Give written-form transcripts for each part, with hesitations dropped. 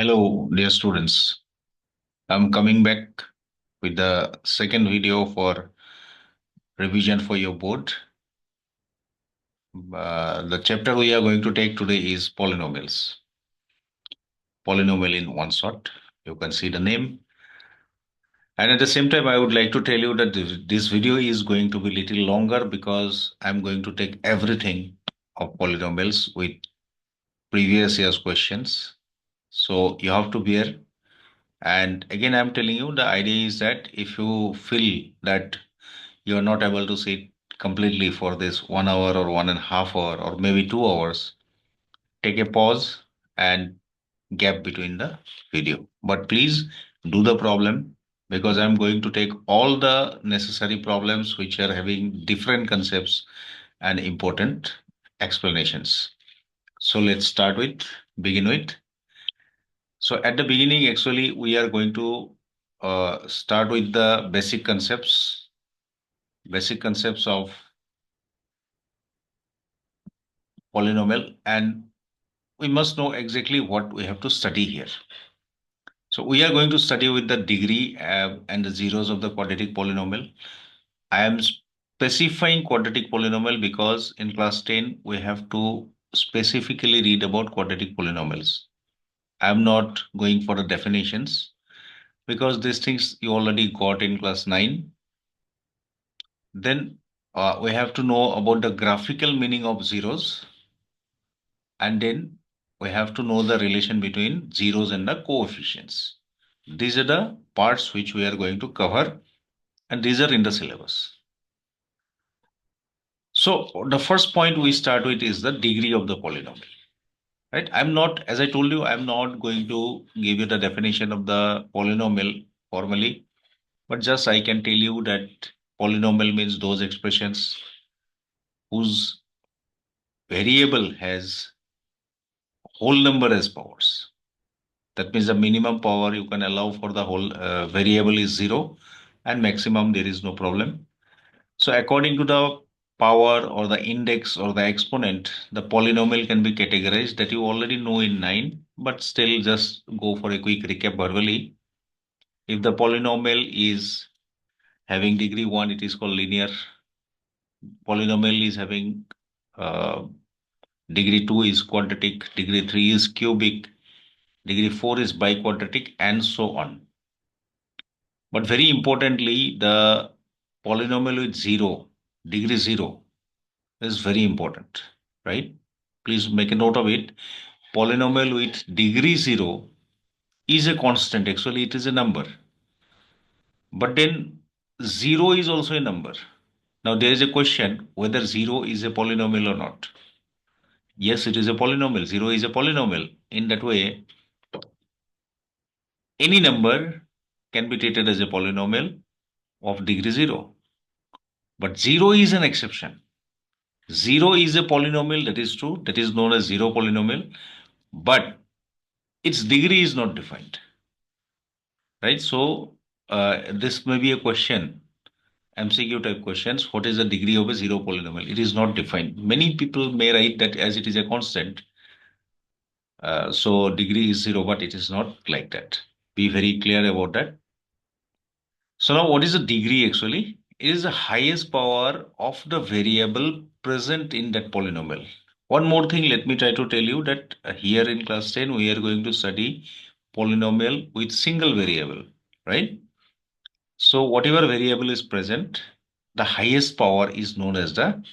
Hello, dear students. I'm coming back with the second video for revision for your board. The chapter we are going to take today is polynomials. Polynomial in one shot. You can see the name. And at the same time, I would like to tell you that this video is going to be little longer because I'm going to take everything of polynomials with previous year's questions. So you have to bear. And again, I'm telling you, the idea is that if you feel that you're not able to sit completely for this 1 hour or 1.5 hour or maybe 2 hours, take a pause and gap between the video. But please do the problem because I'm going to take all the necessary problems which are having different concepts and important explanations. So let's begin with. So at the beginning, actually, we are going to start with the basic concepts of polynomial, and we must know exactly what we have to study here. So we are going to study with the degree and the zeros of the quadratic polynomial. I am specifying quadratic polynomial because in class 10 we have to specifically read about quadratic polynomials. I am not going for the definitions because these things you already got in class 9. Then we have to know about the graphical meaning of zeros, and then we have to know the relation between zeros and the coefficients. These are the parts which we are going to cover, and these are in the syllabus. So the first point we start with is the degree of the polynomial. Right? I'm not, as I told you, I'm not going to give you the definition of the polynomial formally, but just I can tell you that polynomial means those expressions whose variable has whole number as powers. That means the minimum power you can allow for the whole variable is zero, and maximum there is no problem. So according to the power or the index or the exponent, the polynomial can be categorized that you already know in 9, but still just go for a quick recap verbally. If the polynomial is having degree 1, it is called linear. Polynomial is having uh, degree 2 is quadratic, degree 3 is cubic, degree 4 is biquadratic, and so on. But very importantly, the polynomial with degree 0, is very important, right? Please make a note of it. Polynomial with degree 0 is a constant. Actually, it is a number. But then 0 is also a number. Now, there is a question whether 0 is a polynomial or not. Yes, it is a polynomial. 0 is a polynomial. In that way, any number can be treated as a polynomial of degree 0. But 0 is an exception. 0 is a polynomial, that is true. That is known as zero polynomial. But its degree is not defined, right? So this may be a question, MCQ type questions. What is the degree of a zero polynomial? It is not defined. Many people may write that as it is a constant, so degree is zero, but it is not like that. Be very clear about that. So now, what is the degree actually? It is the highest power of the variable present in that polynomial. One more thing, let me try to tell you that here in class 10, we are going to study polynomial with single variable, right? So whatever variable is present, the highest power is known as the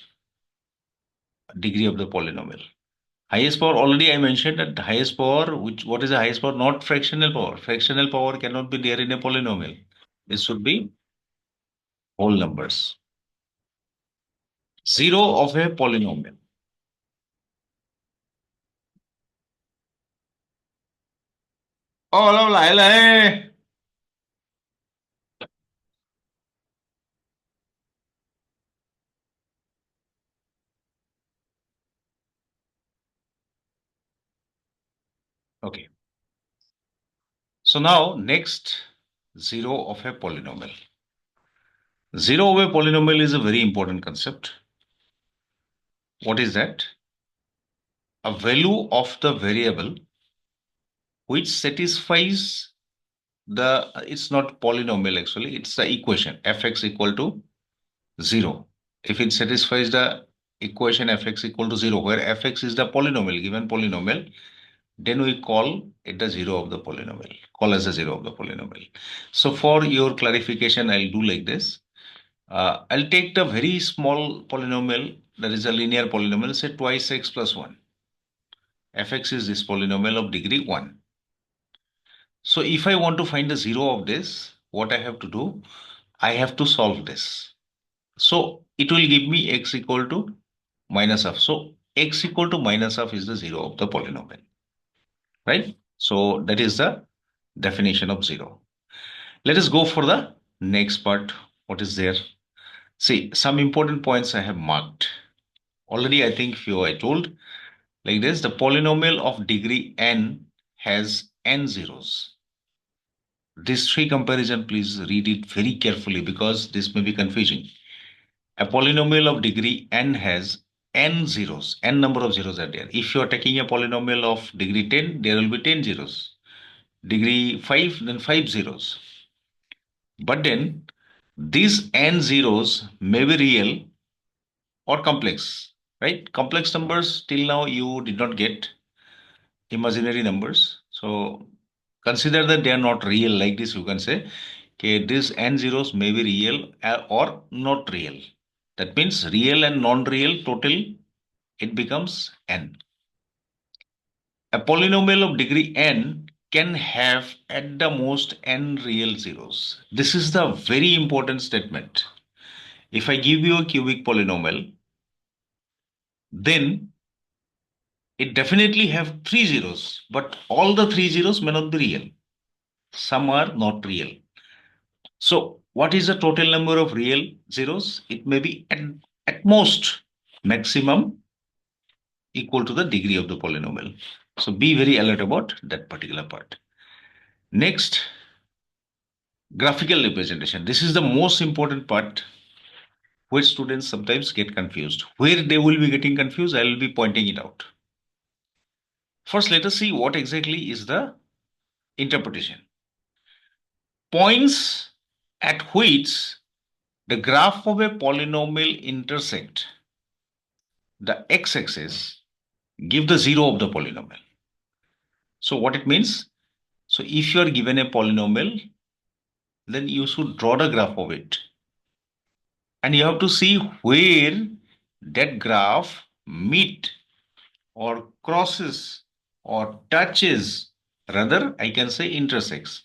degree of the polynomial. Highest power, already I mentioned that the highest power, what is the highest power? Not fractional power. Fractional power cannot be there in a polynomial. This should be whole numbers. Zero of a polynomial. Oh, no, okay. So now next, zero of a polynomial. Zero of a polynomial is a very important concept. What is that? A value of the variable which satisfies it's not polynomial actually, it's the equation fx equal to 0. If it satisfies the equation fx equal to 0, where fx is the polynomial, given polynomial, then we call it the 0 of the polynomial, call as a 0 of the polynomial. So for your clarification, I'll do like this. I'll take the very small polynomial, that is a linear polynomial, say twice x plus 1. Fx is this polynomial of degree 1. So if I want to find the 0 of this, what I have to do? I have to solve this. So it will give me x equal to minus half. So x equal to minus half is the 0 of the polynomial, right? So that is the definition of 0. Let us go for the next part. What is there? See, some important points I have marked. Already, I think few I told. Like this, the polynomial of degree n has n zeros. This three comparison, please read it very carefully because this may be confusing. A polynomial of degree n has n zeros, n number of zeros are there. If you are taking a polynomial of degree 10, there will be 10 zeros. Degree 5, then 5 zeros. But then these n zeros may be real or complex, right? Complex numbers till now you did not get, imaginary numbers. So consider that they are not real, like this you can say. Okay, these n zeros may be real or not real. That means real and non-real total, it becomes n. A polynomial of degree n can have at the most n real zeros. This is the very important statement. If I give you a cubic polynomial, then it definitely have three zeros, but all the three zeros may not be real. Some are not real. So what is the total number of real zeros? It may be at most maximum equal to the degree of the polynomial. So be very alert about that particular part. Next, graphical representation. This is the most important part where students sometimes get confused. Where they will be getting confused, I will be pointing it out. First, let us see what exactly is the interpretation. Points at which the graph of a polynomial intersect the x-axis give the 0 of the polynomial. So what it means? So if you are given a polynomial, then you should draw the graph of it. And you have to see where that graph meet or crosses or touches, rather I can say intersects.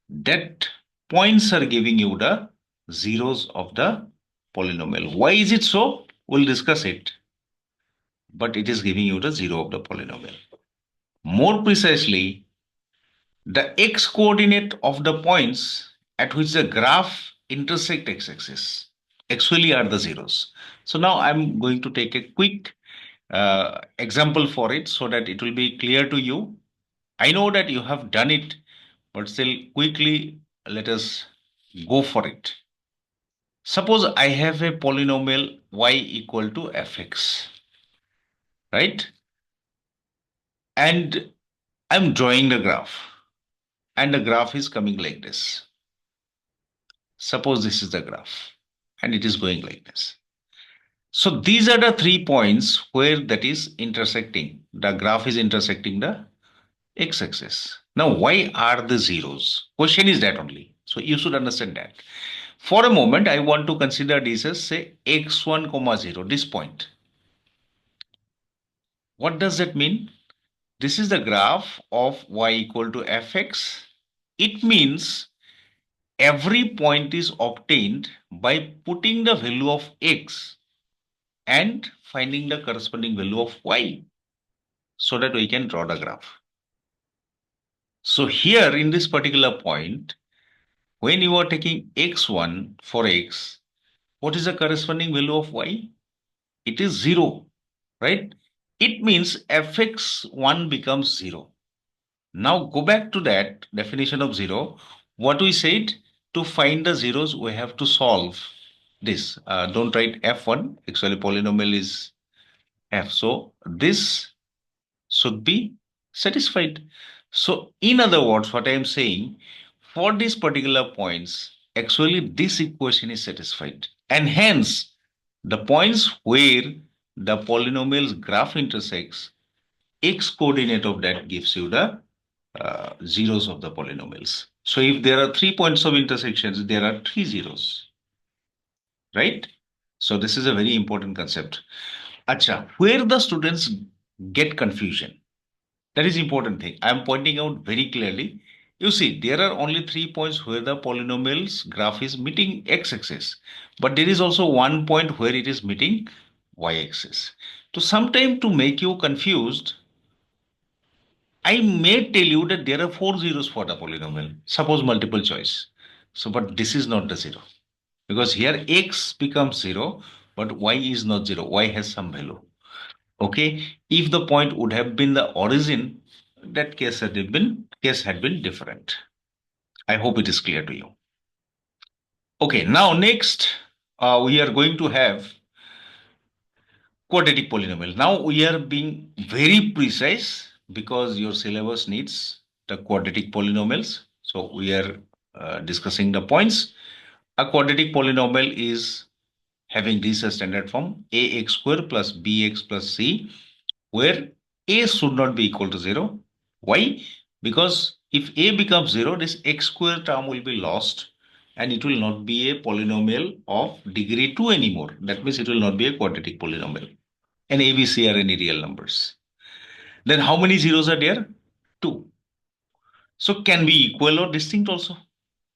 That points are giving you the zeros of the polynomial. Why is it so? We'll discuss it. But it is giving you the 0 of the polynomial. More precisely, the x coordinate of the points at which the graph intersect x-axis actually are the zeros. So now I'm going to take a quick example for it so that it will be clear to you. I know that you have done it, but still quickly let us go for it. Suppose I have a polynomial y equal to fx, right? And I'm drawing the graph, and the graph is coming like this. Suppose this is the graph, and it is going like this. So these are the 3 points where that is intersecting. The graph is intersecting the x-axis. Now, why are the zeros? Question is that only. So you should understand that. For a moment, I want to consider this as say x1 comma 0, this point. What does that mean? This is the graph of y equal to fx. It means every point is obtained by putting the value of x and finding the corresponding value of y so that we can draw the graph. So here in this particular point, when you are taking x1 for x, what is the corresponding value of y? It is 0, right? It means fx1 becomes 0. Now go back to that definition of 0. What we said, to find the zeros, we have to solve this. Don't write f1. Actually, polynomial is f. So this should be satisfied. So in other words, what I am saying, for these particular points, actually this equation is satisfied. And hence, the points where the polynomial's graph intersects, x coordinate of that gives you the zeros of the polynomials. So if there are 3 points of intersections, there are 3 zeros, right? So this is a very important concept. Acha, where the students get confusion, that is important thing. I am pointing out very clearly. You see, there are only 3 points where the polynomials graph is meeting x-axis, but there is also one point where it is meeting y-axis. So sometime to make you confused, I may tell you that there are 4 zeros for the polynomial. Suppose multiple choice. So, but this is not the zero because here x becomes zero, but y is not zero. Y has some value. Okay, if the point would have been the origin, that case had been different. I hope it is clear to you. Okay, now next we are going to have quadratic polynomial. Now we are being very precise because your syllabus needs the quadratic polynomials. So we are discussing the points. A quadratic polynomial is having this as standard form ax square plus bx plus c, where a should not be equal to 0. Why? Because if a becomes 0, this x square term will be lost and it will not be a polynomial of degree 2 anymore. That means it will not be a quadratic polynomial. And a, b, c are any real numbers. Then how many zeros are there? 2. So can be equal or distinct also.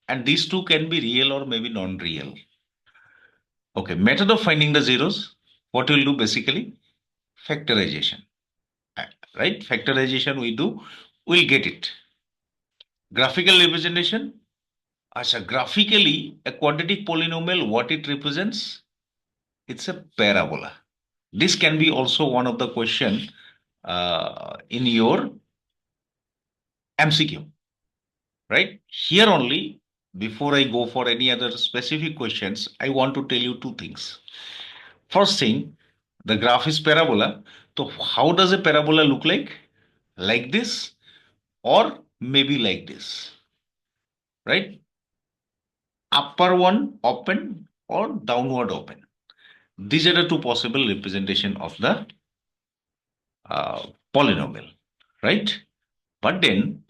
And these two can be real or maybe non-real. Okay, method of finding the zeros. What we'll do basically? Factorization. Right? Factorization we do, we'll get it. Graphical representation. Asha, graphically, a quadratic polynomial, what it represents? It's a parabola. This can be also one of the question in your MCQ, right? Here only, before I go for any other specific questions, I want to tell you two things. First thing, the graph is parabola. So how does a parabola look like? Like this or maybe like this, right? Upper one open or downward open. These are the two possible representation of the uh, polynomial, right? But then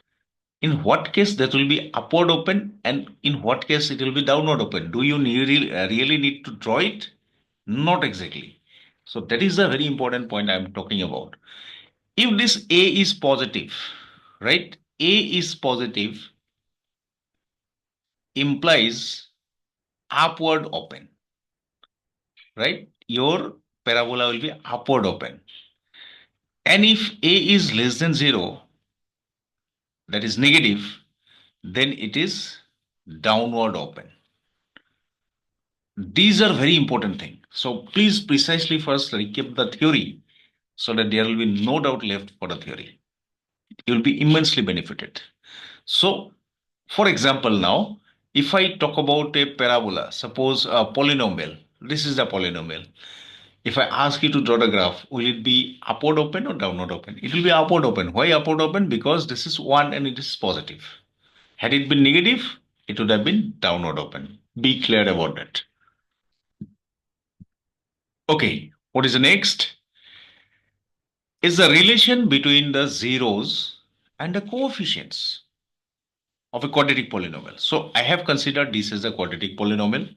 in what case that will be upward open and in what case it will be downward open? Do you really need to draw it? Not exactly. So that is a very important point I'm talking about. If this A is positive, right? A is positive implies upward open, right? Your parabola will be upward open. And if A is less than 0, that is negative, then it is downward open. These are very important things. So please precisely first recap the theory so that there will be no doubt left for the theory. You will be immensely benefited. So, for example, now, if I talk about a parabola, suppose a polynomial, this is the polynomial. If I ask you to draw the graph, will it be upward open or downward open? It will be upward open. Why upward open? Because this is 1 and it is positive. Had it been negative, it would have been downward open. Be clear about that. Okay, what is the next? Is the relation between the zeros and the coefficients of a quadratic polynomial. So I have considered this as a quadratic polynomial.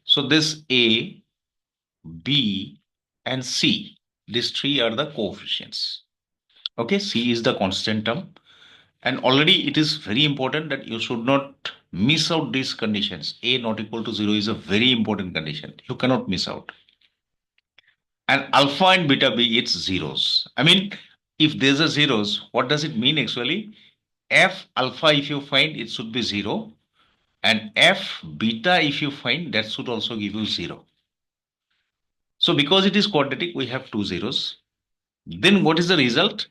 So this A, B, and C, these three are the coefficients. Okay, C is the constant term. And already it is very important that you should not miss out these conditions. A not equal to 0 is a very important condition. You cannot miss out. And alpha and beta B, it's zeros. I mean, if there's a zeros, what does it mean actually? F alpha, if you find, it should be 0. And F beta, if you find, that should also give you 0. So because it is quadratic, we have 2 zeros. Then what is the result?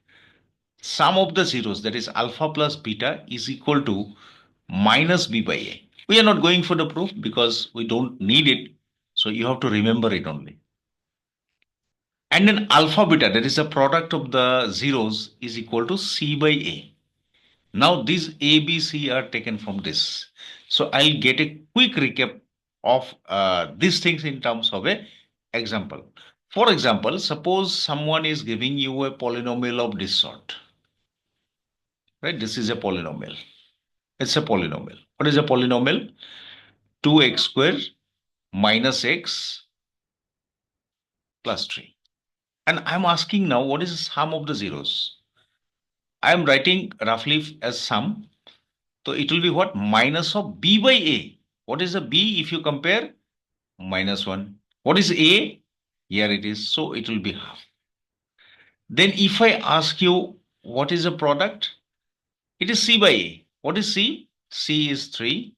Sum of the zeros, that is alpha plus beta, is equal to minus b by a. We are not going for the proof because we don't need it. So you have to remember it only. And then alpha beta, that is the product of the zeros, is equal to c by a. Now these A, B, C are taken from this. So I'll get a quick recap of these things in terms of a example. For example, suppose someone is giving you a polynomial of this sort, right? This is a polynomial. It's a polynomial. What is a polynomial? 2x square minus x plus 3. And I'm asking now, what is the sum of the zeros? I'm writing roughly as sum. So it will be what? Minus of b by a. What is the b if you compare? Minus 1. What is a? Here it is. So it will be half. Then if I ask you what is the product? It is c by a. What is c? C is 3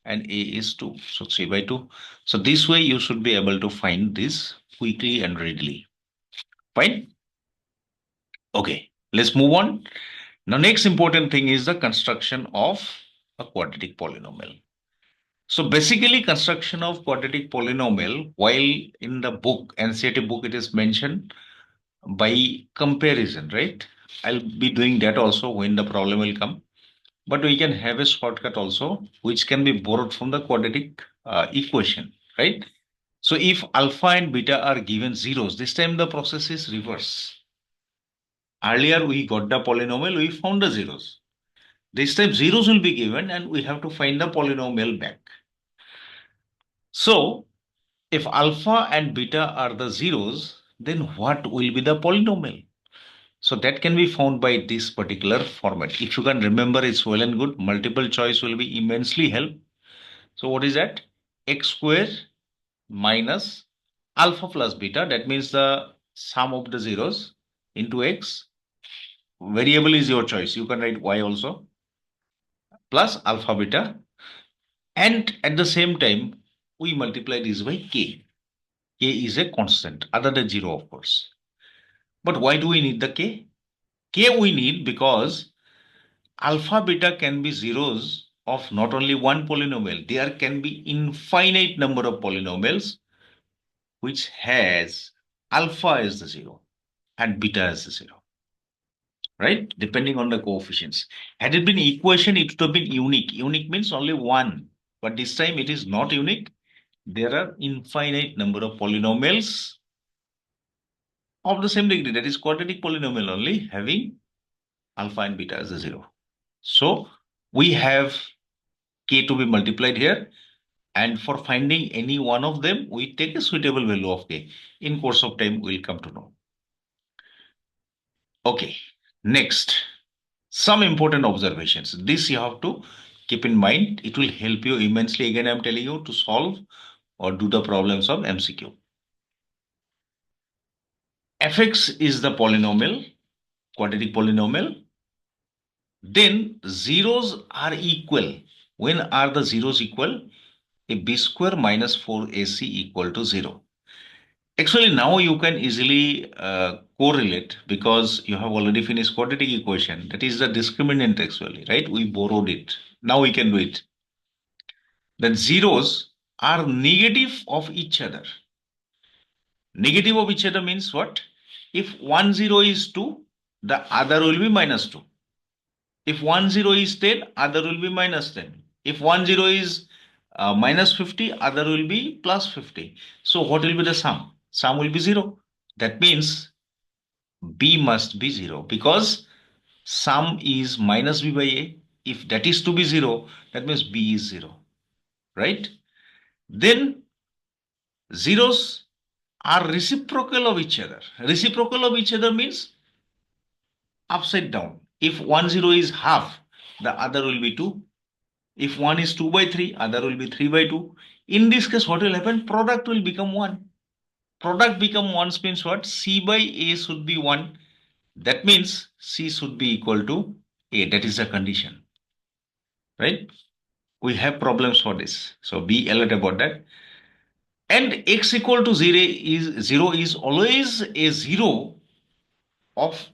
and a is 2. So 3 by 2. So this way you should be able to find this quickly and readily. Fine? Okay. Let's move on. Now next important thing is the construction of a quadratic polynomial. So basically construction of quadratic polynomial, while in the book, NCERT book, it is mentioned by comparison, right? I'll be doing that also when the problem will come. But we can have a shortcut also, which can be borrowed from the quadratic equation, right? So if alpha and beta are given zeros, this time the process is reverse. Earlier we got the polynomial, we found the zeros. This time zeros will be given and we have to find the polynomial back. So if alpha and beta are the zeros, then what will be the polynomial? So that can be found by this particular format. If you can remember, it's well and good. Multiple choice will be immensely help. So what is that? X square minus alpha plus beta. That means the sum of the zeros into x. Variable is your choice. You can write y also plus alpha beta. And at the same time, we multiply this by k. K is a constant other than 0, of course. But why do we need the k? K we need because alpha beta can be zeros of not only one polynomial. There can be infinite number of polynomials which has alpha as the zero and beta as the zero, right? Depending on the coefficients. Had it been equation, it would have been unique. Unique means only one. But this time it is not unique. There are infinite number of polynomials of the same degree. That is quadratic polynomial only having alpha and beta as a zero. So we have k to be multiplied here. And for finding any one of them, we take a suitable value of k. In course of time, we'll come to know. Okay, next, some important observations. This you have to keep in mind. It will help you immensely. Again, I'm telling you to solve or do the problems of MCQ. Fx is the polynomial, quadratic polynomial. Then zeros are equal. When are the zeros equal? If b square minus 4ac equal to 0. Actually, now you can easily correlate because you have already finished quadratic equation. That is the discriminant actually, right? We borrowed it. Now we can do it. That zeros are negative of each other. Negative of each other means what? If one zero is 2, the other will be minus 2. If one zero is 10, other will be minus 10. If one zero is minus 50, other will be plus 50. So what will be the sum? Sum will be 0. That means b must be 0 because sum is minus b by a. If that is to be 0, that means b is 0. Right? Then zeros are reciprocal of each other. Reciprocal of each other means upside down. If one zero is half, the other will be 2. If one is 2 by 3, other will be 3 by 2. In this case, what will happen? Product will become 1. Product become 1 means what? C by A should be 1. That means C should be equal to A. That is the condition. Right? We have problems for this. So be alert about that. And x equal to 0 is always a 0 of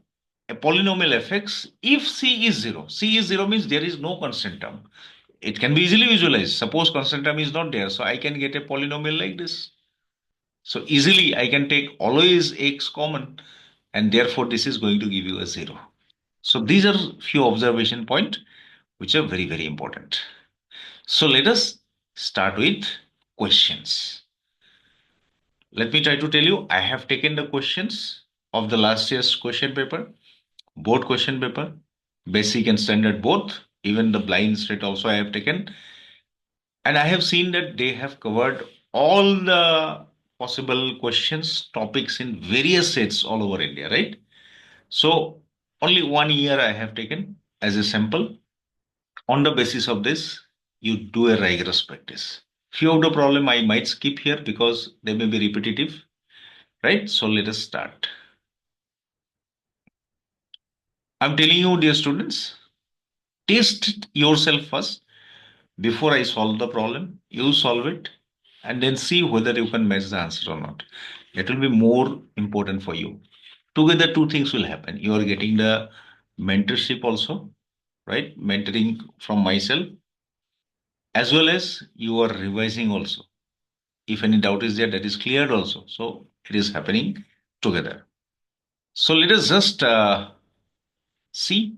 a polynomial fx if C is 0. C is 0 means there is no constant term. It can be easily visualized. Suppose constant term is not there. So I can get a polynomial like this. So easily I can take always x common and therefore this is going to give you a 0. So these are few observation point which are very, very important. So let us start with questions. Let me try to tell you, I have taken the questions of the last year's question paper, board question paper, basic and standard both, even the blind state also I have taken. And I have seen that they have covered all the possible questions, topics in various states all over India, right? So only 1 year I have taken as a sample. On the basis of this, you do a rigorous practice. Few of the problem I might skip here because they may be repetitive, right? So let us start. I'm telling you, dear students, test yourself first before I solve the problem. You solve it and then see whether you can match the answer or not. It will be more important for you. Together, two things will happen. You are getting the mentorship also, right? Mentoring from myself, as well as you are revising also. If any doubt is there, that is cleared also. So it is happening together. So let us just see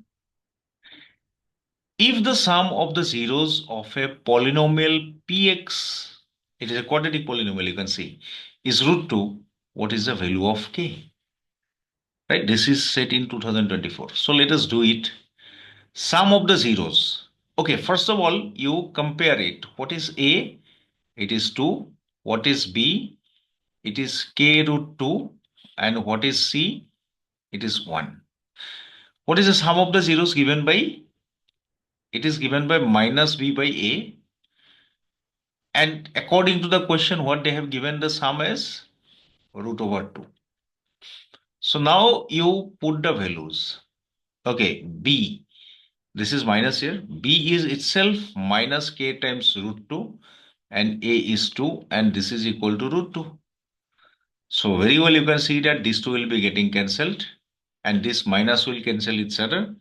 if the sum of the zeros of a polynomial px, it is a quadratic polynomial, you can see, is root 2, what is the value of k? Right? This is set in 2024. So let us do it. Sum of the zeros. Okay, first of all, you compare it. What is a? It is 2. What is b? It is k root 2. And what is c? It is 1. What is the sum of the zeros given by? It is given by minus b by a. And according to the question, what they have given the sum is root over 2. So now you put the values. Okay, b. This is minus here. B is itself minus k times root 2 and a is 2 and this is equal to root 2. So very well you can see that these two will be getting cancelled and this minus will cancel each other.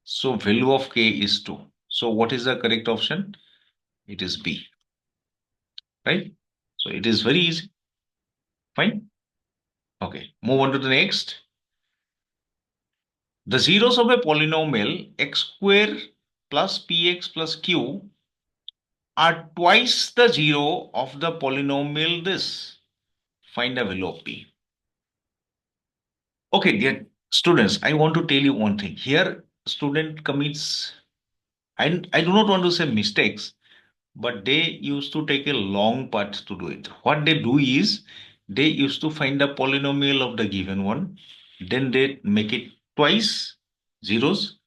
So value of k is 2. So what is the correct option? It is B, right? So it is very easy. Fine. Okay, move on to the next. The zeros of a polynomial x square plus px plus q are twice the zero of the polynomial this. Find the value of p. Okay, dear students, I want to tell you one thing. Here, student commits, I do not want to say mistakes, but they used to take a long path to do it. What they do is they used to find the polynomial of the given one, then they make it twice zeros,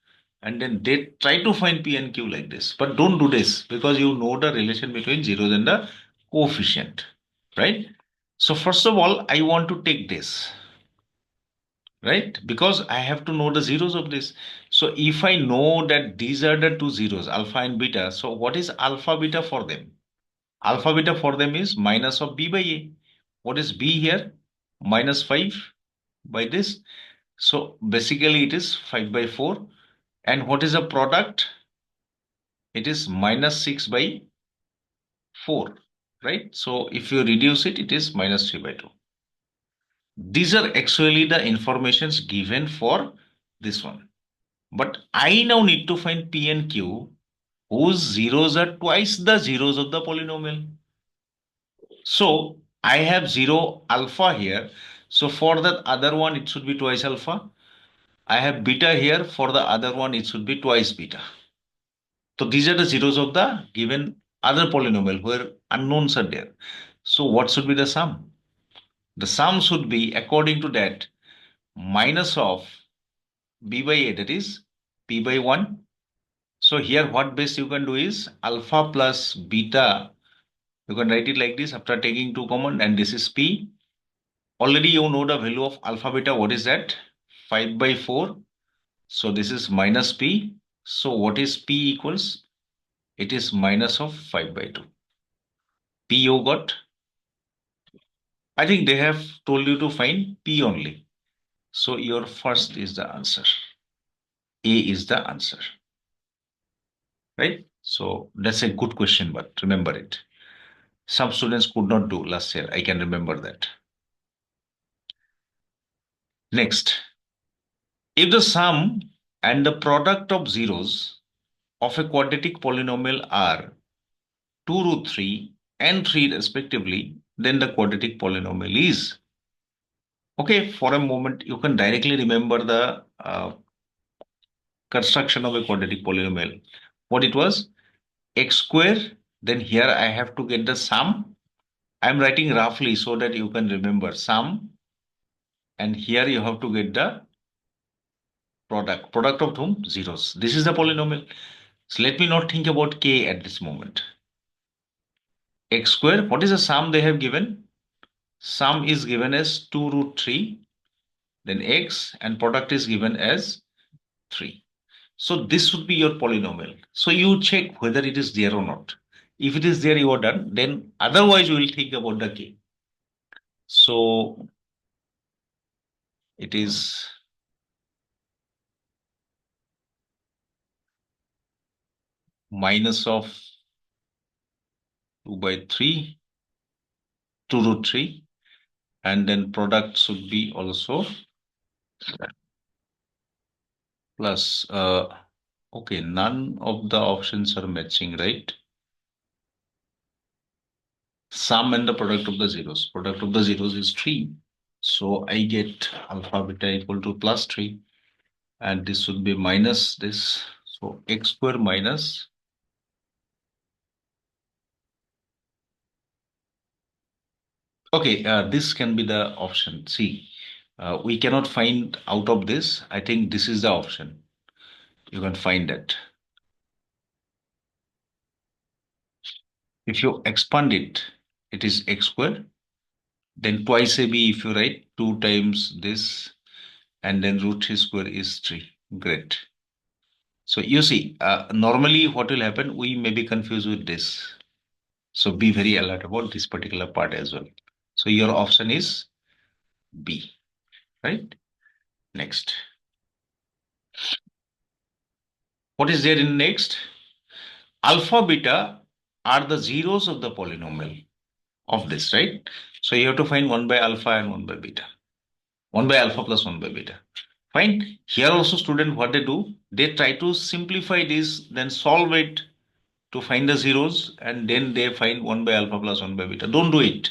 and then they try to find p and q like this. But don't do this because you know the relation between zeros and the coefficient, right? So first of all, I want to take this, right? Because I have to know the zeros of this. So if I know that these are the two zeros, alpha and beta, so what is alpha beta for them? Alpha beta for them is minus of b by a. What is b here? Minus 5 by this. So basically it is 5 by 4. And what is the product? It is minus 6 by 4, right? So if you reduce it, it is minus 3 by 2. These are actually the informations given for this one. But I now need to find P and Q whose zeros are twice the zeros of the polynomial. So I have 0 alpha here. So for that other one, it should be twice alpha. I have beta here. For the other one, it should be twice beta. So these are the zeros of the given other polynomial where unknowns are there. So what should be the sum? The sum should be according to that minus of b by a, that is p by 1. So here what base you can do is alpha plus beta. You can write it like this after taking two common and this is p. Already you know the value of alpha beta. What is that? 5 by 4. So this is minus p. So what is p equals? It is minus of 5 by 2. P you got? I think they have told you to find p only. So your first is the answer. A is the answer. Right? So that's a good question, but remember it. Some students could not do last year. I can remember that. Next, if the sum and the product of zeros of a quadratic polynomial are 2 root 3 and 3 respectively, then the quadratic polynomial is. Okay, for a moment, you can directly remember the construction of a quadratic polynomial. What it was? X square, then here I have to get the sum. I'm writing roughly so that you can remember sum, and here you have to get the product. Product of whom? Zeros. This is the polynomial. So let me not think about k at this moment. X square, what is the sum they have given? Sum is given as 2 root 3, then x, and product is given as 3. So this would be your polynomial. So you check whether it is there or not. If it is there, you are done. Then otherwise, you will think about the k. So it is minus of 2 by 3, 2 root 3, and then product should be also plus. Okay, none of the options are matching, right? Sum and the product of the zeros. Product of the zeros is 3. So I get alpha beta equal to plus 3. And this should be minus this. So x square minus. Okay, this can be the option. See, we cannot find out of this. I think this is the option. You can find it. If you expand it, it is x square. Then twice AB if you write 2 times this, and then root 3 square is 3. Great. So you see, normally what will happen, we may be confused with this. So be very alert about this particular part as well. So your option is B, right? Next. What is there in next? Alpha, beta are the zeros of the polynomial of this, right? So you have to find 1 by alpha and 1 by beta. 1 by alpha plus 1 by beta. Fine. Here also student, what they do, they try to simplify this, then solve it to find the zeros, and then they find 1 by alpha plus 1 by beta. Don't do it.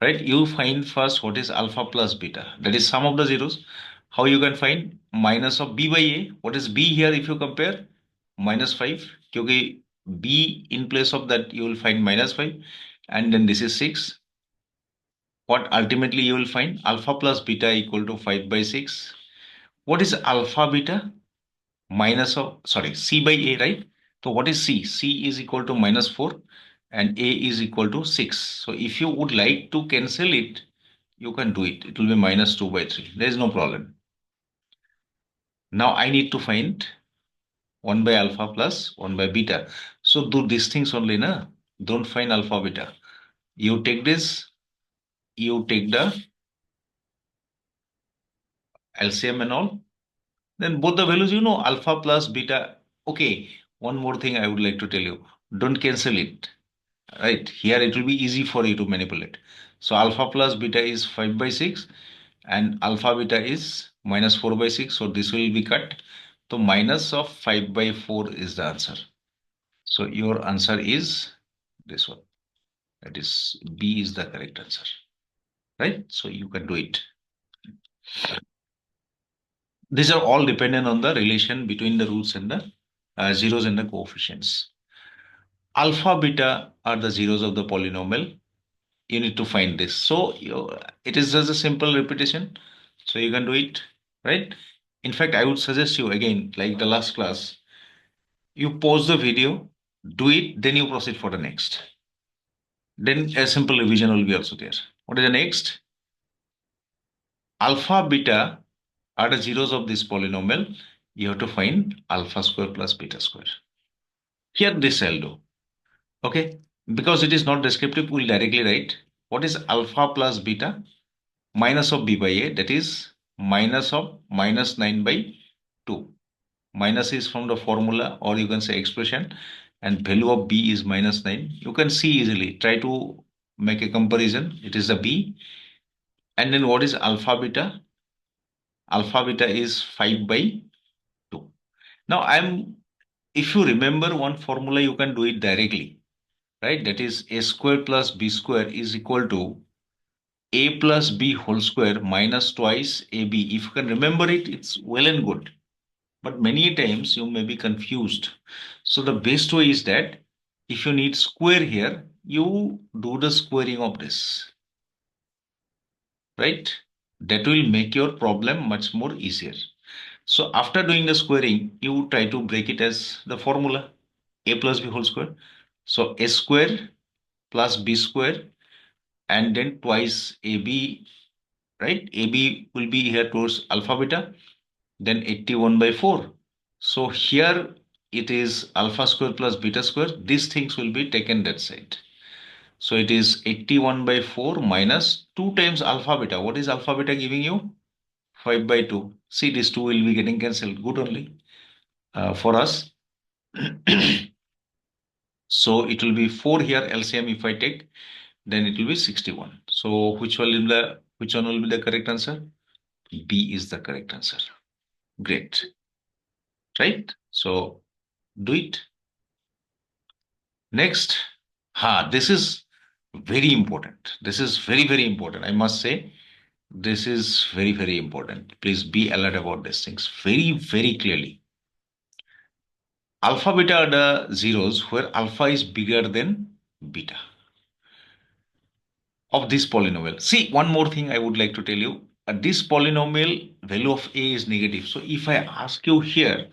Right? You find first what is alpha plus beta. That is sum of the zeros. How you can find minus of b by a. What is b here if you compare? Minus 5. Because b in place of that you will find minus 5. And then this is 6. What ultimately you will find? Alpha plus beta equal to 5 by 6. What is alpha beta? Minus of, sorry, c by a, right? So what is c? C is equal to minus 4 and a is equal to 6. So if you would like to cancel it, you can do it. It will be minus 2 by 3. There is no problem. Now I need to find 1 by alpha plus 1 by beta. So do these things only, na? Don't find alpha beta. You take this, you take the LCM and all. Then both the values, you know, alpha plus beta. Okay, one more thing I would like to tell you. Don't cancel it. Right, here it will be easy for you to manipulate. So alpha plus beta is 5 by 6 and alpha beta is minus 4 by 6. So this will be cut. So minus of 5 by 4 is the answer. So your answer is this one. That is B is the correct answer. Right? So you can do it. These are all dependent on the relation between the roots and the zeros and the coefficients. Alpha beta are the zeros of the polynomial. You need to find this. So it is just a simple repetition. So you can do it, right? In fact, I would suggest you again, like the last class, you pause the video, do it, then you proceed for the next. Then a simple revision will be also there. What is the next? Alpha, beta are the zeros of this polynomial. You have to find alpha square plus beta square. Here this I'll do. Okay. Because it is not descriptive, we'll directly write what is alpha plus beta minus of b by a, that is minus of minus 9 by 2. Minus is from the formula or you can say expression, and value of b is minus 9. You can see easily. Try to make a comparison. It is the b. And then what is alpha beta? Alpha beta is 5 by 2. Now if you remember one formula, you can do it directly, right? That is a square plus b square is equal to a plus b whole square minus twice ab. If you can remember it, it's well and good. But many times you may be confused. So the best way is that if you need square here, you do the squaring of this, right? That will make your problem much more easier. So after doing the squaring, you try to break it as the formula a plus b whole square. So a square plus b square and then twice ab, right? AB will be here towards alpha beta, then 81 by 4. So here it is alpha square plus beta square. These things will be taken that side. So it is 81 by 4 minus 2 times alpha beta. What is alpha beta giving you? 5 by 2. See, these 2 will be getting cancelled. Good only for us. So it will be 4 here LCM if I take, then it will be 61. So which one will be the correct answer? B is the correct answer. Great. Right? So do it. Next, this is very important. This is very, very important. I must say, this is very, very important. Please be alert about these things very, very clearly. Alpha, beta are the zeros where alpha is bigger than beta of this polynomial. See, one more thing I would like to tell you. This polynomial value of a is negative. So if I ask you here,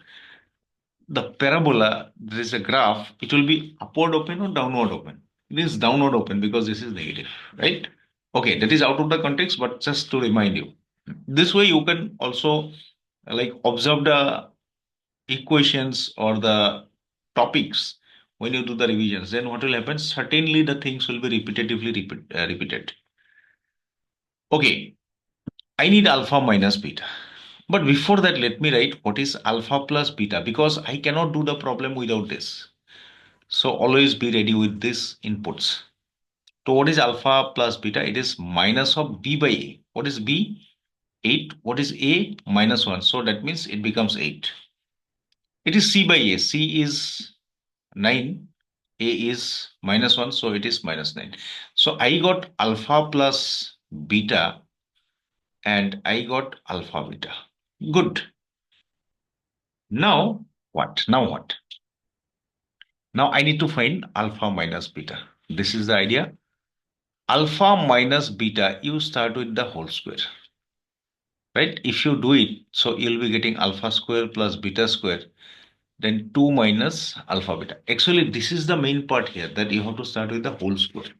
the parabola, there is a graph, it will be upward open or downward open. It is downward open because this is negative, right? Okay, that is out of the context, but just to remind you. This way you can also like observe the equations or the topics when you do the revisions. Then what will happen? Certainly the things will be repeated. Okay, I need alpha minus beta. But before that, let me write what is alpha plus beta because I cannot do the problem without this. So always be ready with these inputs. So what is alpha plus beta? It is minus of b by a. What is b? 8. What is a? Minus 1. So that means it becomes 8. It is c by a. C is 9. A is minus 1. So it is minus 9. So I got alpha plus beta and I got alpha beta. Good. Now what? Now what? Now I need to find alpha minus beta. This is the idea. Alpha minus beta, you start with the whole square, right? If you do it, so you'll be getting alpha square plus beta square, then 2 minus alpha beta. Actually, this is the main part here that you have to start with the whole square.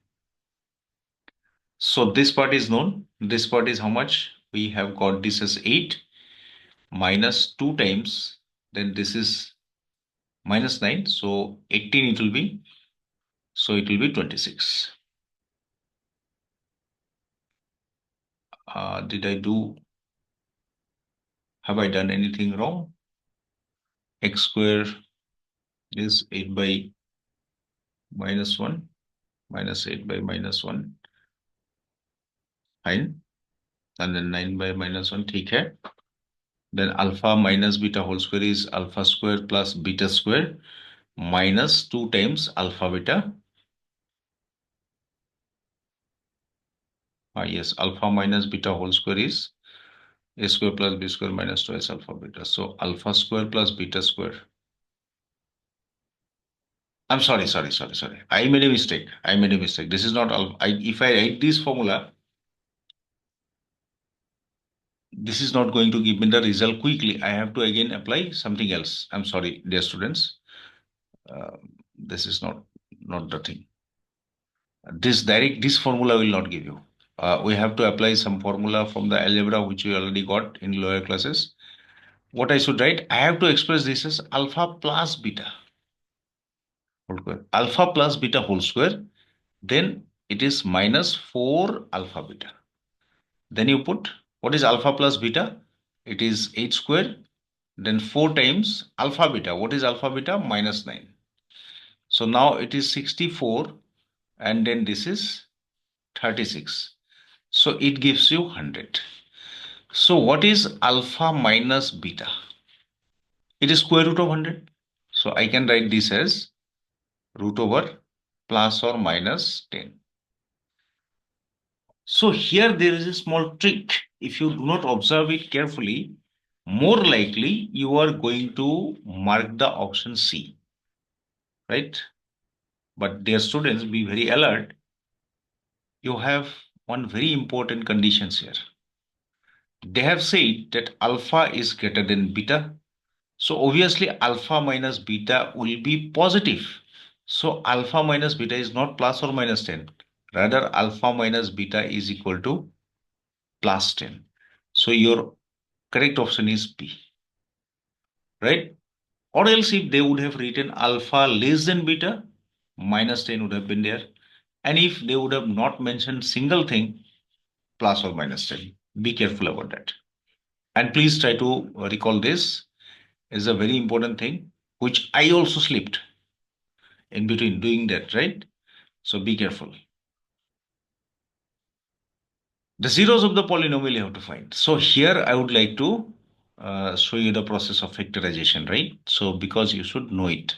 So this part is known. This part is how much? We have got this as 8 minus 2 times, then this is minus 9. So 18 it will be. So it will be 26. Have I done anything wrong? X square is 8 by minus 1 minus 8 by minus 1 fine, and then 9 by minus 1 ठीक है. Then alpha minus beta whole square is alpha square plus beta square minus 2 times alpha beta. Yes, alpha minus beta whole square is a square plus b square minus twice alpha beta. So alpha square plus beta square. I'm sorry. I made a mistake. This is not alpha. If I write this formula, this is not going to give me the result quickly. I have to again apply something else. I'm sorry, dear students. Uh, this is not the thing. This formula will not give you. We have to apply some formula from the algebra which we already got in lower classes. What I should write? I have to express this as alpha plus beta whole square. Alpha plus beta whole square. Then it is minus 4 alpha beta. Then you put what is alpha plus beta? It is 8 square. Then 4 times alpha beta. What is alpha beta? Minus 9. So now it is 64 and then this is 36. So it gives you 100. So what is alpha minus beta? It is square root of 100. So I can write this as root over plus or minus 10. So here there is a small trick. If you do not observe it carefully, more likely you are going to mark the option C, right? But dear students, be very alert. You have one very important conditions here. They have said that alpha is greater than beta. So obviously alpha minus beta will be positive. So alpha minus beta is not plus or minus 10. Rather alpha minus beta is equal to plus 10. So your correct option is B, right? Or else if they would have written alpha less than beta, minus 10 would have been there. And if they would have not mentioned single thing, plus or minus 10. Be careful about that. And please try to recall this is a very important thing, which I also slipped in between doing that, right? So be careful. The zeros of the polynomial you have to find. So here I would like to show you the process of factorization, right? So because you should know it.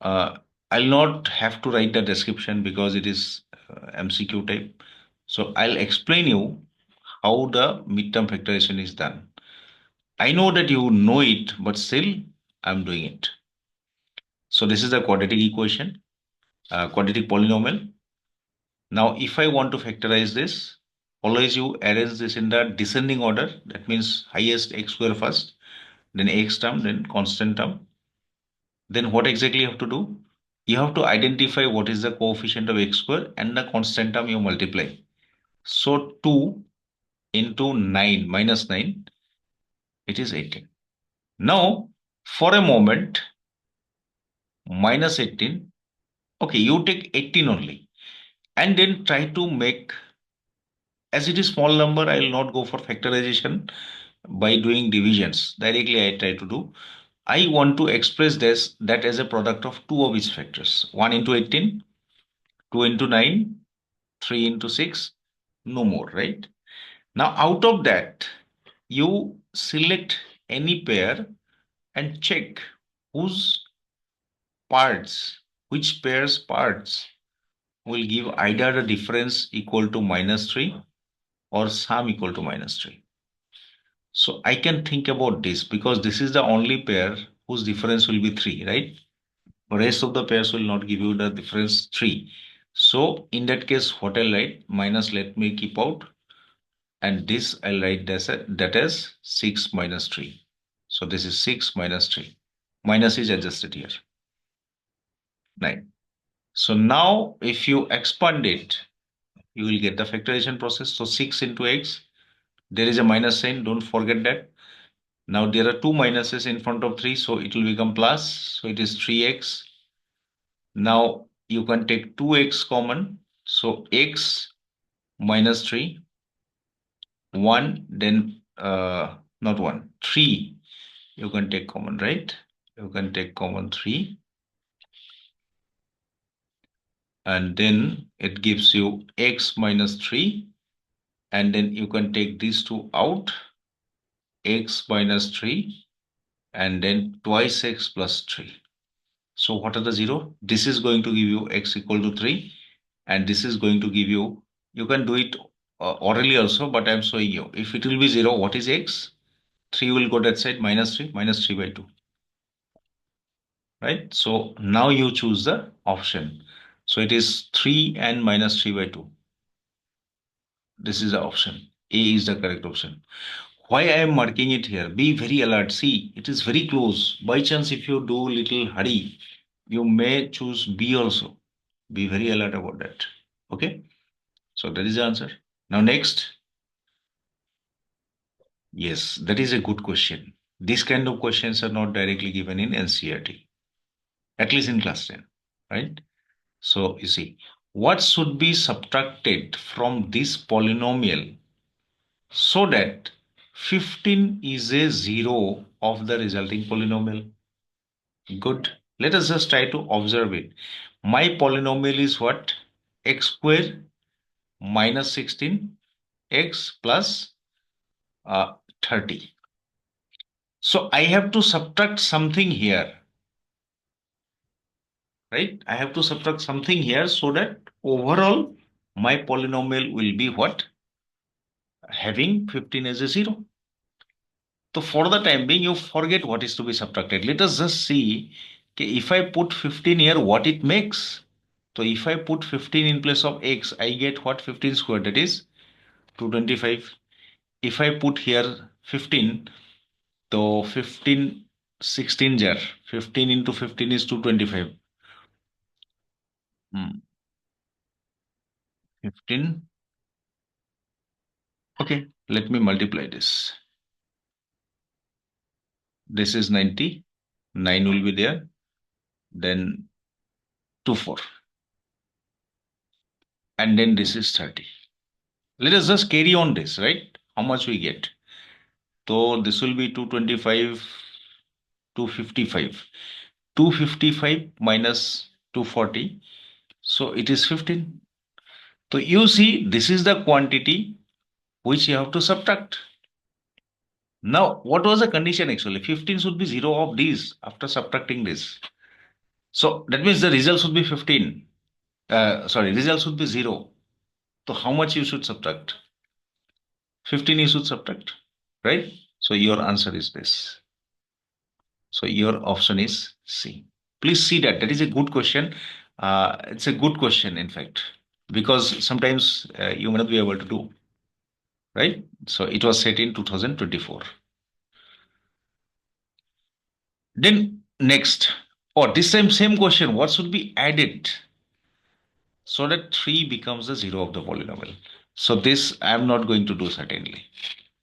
Uh, I'll not have to write the description because it is MCQ type. So I'll explain you how the midterm factorization is done. I know that you know it, but still I'm doing it. So this is the quadratic equation, quadratic polynomial. Now, if I want to factorize this, always you arrange this in the descending order. That means highest x square first, then x term, then constant term. Then what exactly you have to do? You have to identify what is the coefficient of x square and the constant term you multiply. So 2 into 9 minus 9, it is 18. Now, for a moment, minus 18. Okay, you take 18 only and then try to make, as it is small number, I will not go for factorization by doing divisions. Directly I try to do. I want to express this that as a product of two of its factors. 1 into 18, 2 into 9, 3 into 6, no more, right? Now out of that, you select any pair and check whose parts, which pair's parts will give either the difference equal to minus 3 or sum equal to minus 3. So I can think about this because this is the only pair whose difference will be 3, right? The rest of the pairs will not give you the difference 3. So in that case, what I'll write, minus let me keep out, and this I'll write that as 6 minus 3. So this is 6 minus 3. Minus is adjusted here, 9. So now if you expand it, you will get the factorization process. So 6 into x, there is a minus sign, don't forget that. Now there are two minuses in front of 3, so it will become plus. So it is 3x. Now you can take 2x common. So x minus 3, 1, then not 1, 3. You can take common, right? You can take common 3. And then it gives you x minus 3. And then you can take these two out, x minus 3, and then twice x plus 3. So what are the 0? This is going to give you x equal to 3, and this is going to give you, you can do it orally also, but I'm showing you. If it will be 0, what is x? 3 will go that side, minus 3, minus 3 by 2, right? So now you choose the option. So it is 3 and minus 3 by 2. This is the option. A is the correct option. Why I am marking it here? Be very alert. See, it is very close. By chance, if you do little hurry, you may choose B also. Be very alert about that. Okay. So that is the answer. Now next. Yes, that is a good question. These kind of questions are not directly given in NCERT, at least in class 10, right? So you see, what should be subtracted from this polynomial so that 15 is a zero of the resulting polynomial? Good. Let us just try to observe it. My polynomial is what? X square minus 16 x plus 30. So I have to subtract something here, right? I have to subtract something here so that overall my polynomial will be what? Having 15 as a zero. So for the time being, you forget what is to be subtracted. Let us just see, okay, if I put 15 here, what it makes. So if I put 15 in place of x, I get what? 15 squared, that is 225. If I put here 15, so 15, 16 jar, 15 into 15 is 225. 15. Okay, let me multiply this. This is 90. 9 will be there. Then 2, 4. And then this is 30. Let us just carry on this, right? How much we get? So this will be 225, 255. 255 minus 240. So it is 15. So you see, this is the quantity which you have to subtract. Now, what was the condition actually? 15 should be 0 of these after subtracting this. So that means the result should be 15. Sorry, result should be 0. So how much you should subtract? 15 you should subtract, right? So your answer is this. So your option is C. Please see that. That is a good question. It's a good question, in fact, because sometimes you may not be able to do, right? So it was set in 2024. Then next, or this same question, what should be added so that 3 becomes the 0 of the polynomial? So this I am not going to do certainly.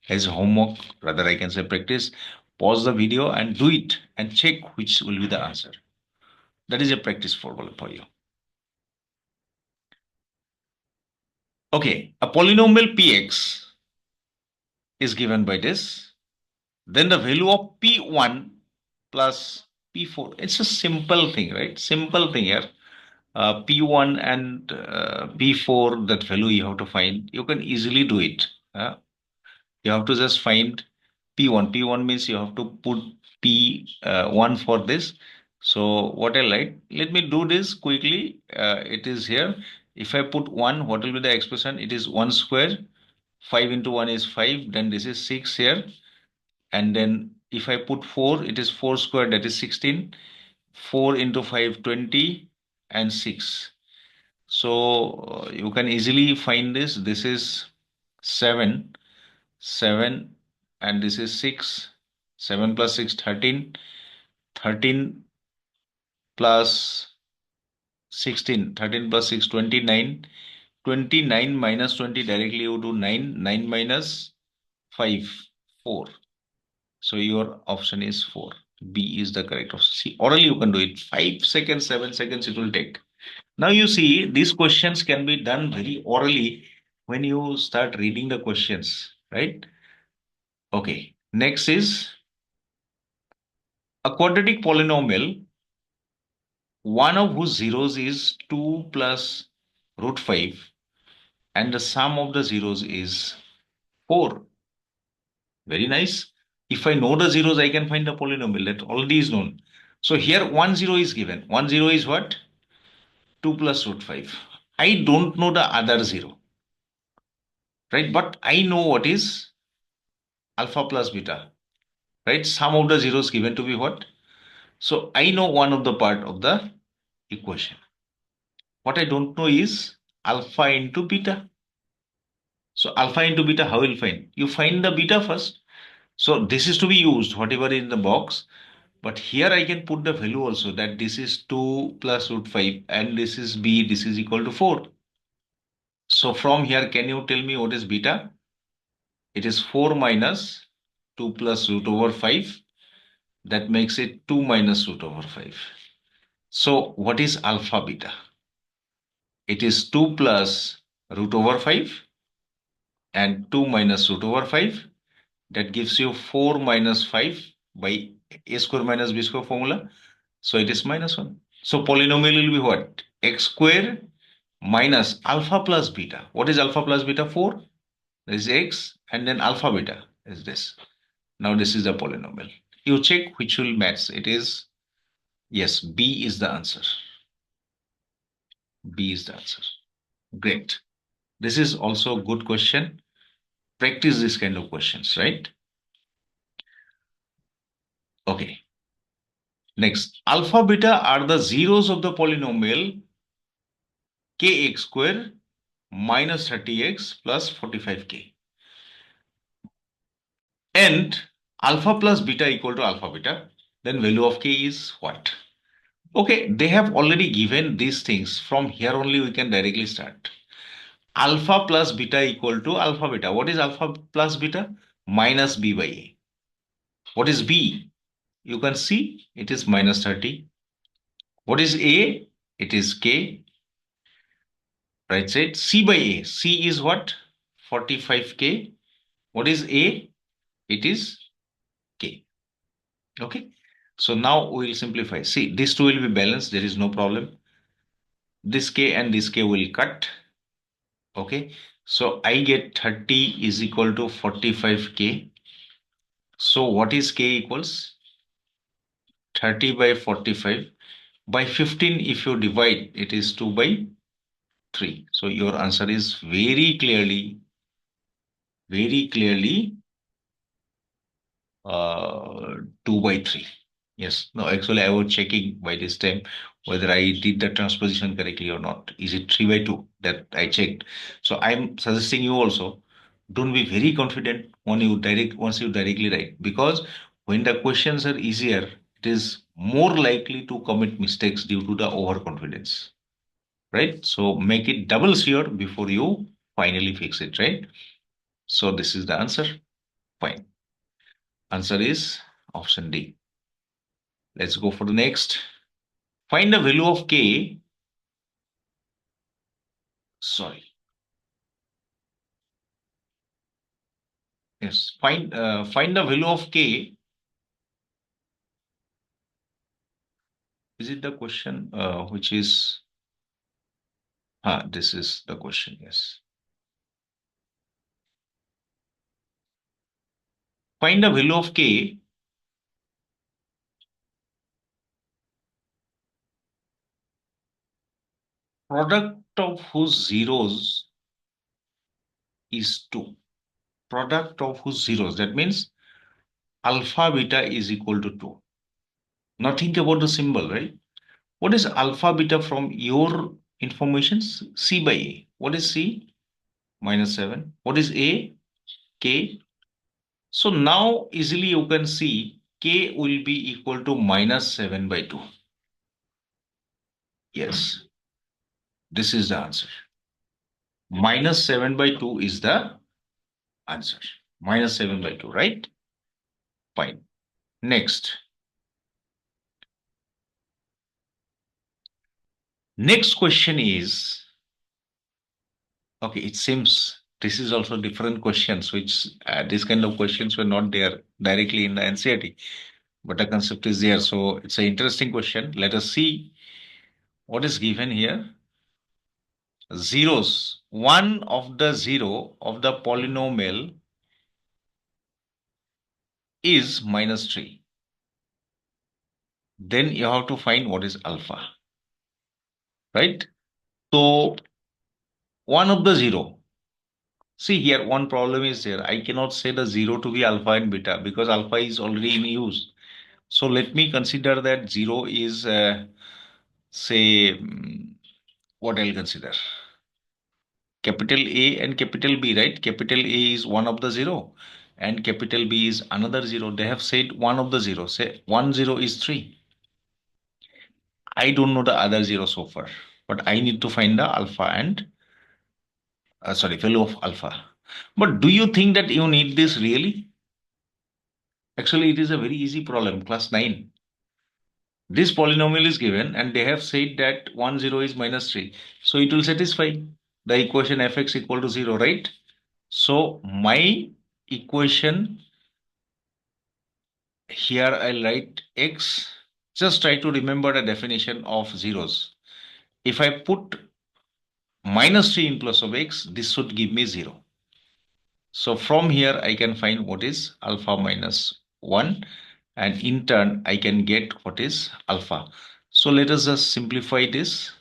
As homework, rather I can say practice, pause the video and do it and check which will be the answer. That is a practice for you. Okay, a polynomial px is given by this. Then the value of p1 plus p4. It's a simple thing, right? Simple thing here. P1 and P4, that value you have to find. You can easily do it. You have to just find P1. P1 means you have to put P1 for this. So what I like, let me do this quickly. It is here. If I put 1, what will be the expression? It is 1 square. 5 into 1 is 5. Then this is 6 here. And then if I put 4, it is 4 square, that is 16. 4 into 5, 20, and 6. So you can easily find this. This is 7, 7, and this is 6. 7 plus 6, 13. 13 plus 16. 13 plus 6, 29. 29 minus 20, directly you do 9. 9 minus 5, 4. So your option is 4. B is the correct option. See, orally you can do it. 5 seconds, 7 seconds it will take. Now you see, these questions can be done very orally when you start reading the questions, right? Okay. Next is a quadratic polynomial, one of whose zeros is 2 plus root 5, and the sum of the zeros is 4. Very nice. If I know the zeros, I can find the polynomial. That already is known. So here 1 0 is given. 1 0 is what? 2 plus root 5. I don't know the other 0, right? But I know what is alpha plus beta, right? Sum of the zeros given to be what? So I know one of the part of the equation. What I don't know is alpha into beta. So alpha into beta, how will you find? You find the beta first. So this is to be used, whatever is in the box. But here I can put the value also, that this is 2 plus root 5 and this is b, this is equal to 4. So from here, can you tell me what is beta? It is 4 minus 2 plus root over 5. That makes it 2 minus root over 5. So what is alpha beta? It is 2 plus root over 5 and 2 minus root over 5. That gives you 4 minus 5 by a square minus b square formula. So it is minus 1. So polynomial will be what? X square minus alpha plus beta. What is alpha plus beta? 4. That is x, and then alpha beta is this. Now this is the polynomial. You check which will match. It is, yes, B is the answer. B is the answer. Great. This is also a good question. Practice this kind of questions, right? Okay. Next, alpha beta are the zeros of the polynomial kx square minus 30x plus 45k. And alpha plus beta equal to alpha beta. Then value of k is what? Okay, they have already given these things. From here only we can directly start. Alpha plus beta equal to alpha beta. What is alpha plus beta? Minus b by a. What is b? You can see it is minus 30. What is a? It is k. Right side. C by a. C is what? 45k. What is a? It is k. Okay. So now we will simplify. See, these two will be balanced. There is no problem. This k and this k will cut. Okay. So I get 30 is equal to 45k. So what is k equals? 30 by 45. By 15, if you divide, it is 2 by 3. So your answer is very clearly 2 by 3. Yes. No, actually, I was checking by this time whether I did the transposition correctly or not. Is it 3 by 2? That I checked. So I'm suggesting you also don't be very confident when you once you directly write, because when the questions are easier, it is more likely to commit mistakes due to the overconfidence. Right? So make it double sure before you finally fix it, right? So this is the answer. Fine. Answer is option D. Let's go for the next. Find the value of k. Sorry. Yes. Find the value of k. Is it the question which is? This is the question. Yes. Find the value of k. Product of whose zeros is 2. Product of whose zeros. That means alpha beta is equal to 2. Now think about the symbol, right? What is alpha beta from your informations? C by A. What is C? Minus 7. What is A? K. So now easily you can see K will be equal to minus 7 by 2. Yes, this is the answer. Minus 7 by 2 is the answer. Minus 7 by 2, right? Fine. Next. Next question is, okay, it seems this is also different questions, which this kind of questions were not there directly in the NCERT, but the concept is there. So it's an interesting question. Let us see what is given here. Zeros. One of the zero of the polynomial is minus 3. Then you have to find what is alpha, right? So one of the zero. See here, one problem is there. I cannot say the zero to be alpha and beta because alpha is already in use. So let me consider that zero is, say, what I'll consider. Capital A and capital B, right? Capital A is one of the zero and capital B is another zero. They have said one of the zero. Say one zero is 3. I don't know the other zero so far, but I need to find the alpha and sorry, value of alpha. But do you think that you need this really? Actually, it is a very easy problem, class 9. This polynomial is given and they have said that 1 0 is minus 3. So it will satisfy the equation fx equal to 0, right? So my equation here I'll write x. Just try to remember the definition of zeros. If I put minus 3 in place of x, this should give me 0. So from here I can find what is alpha minus 1. and in turn I can get what is alpha. So let us just simplify this.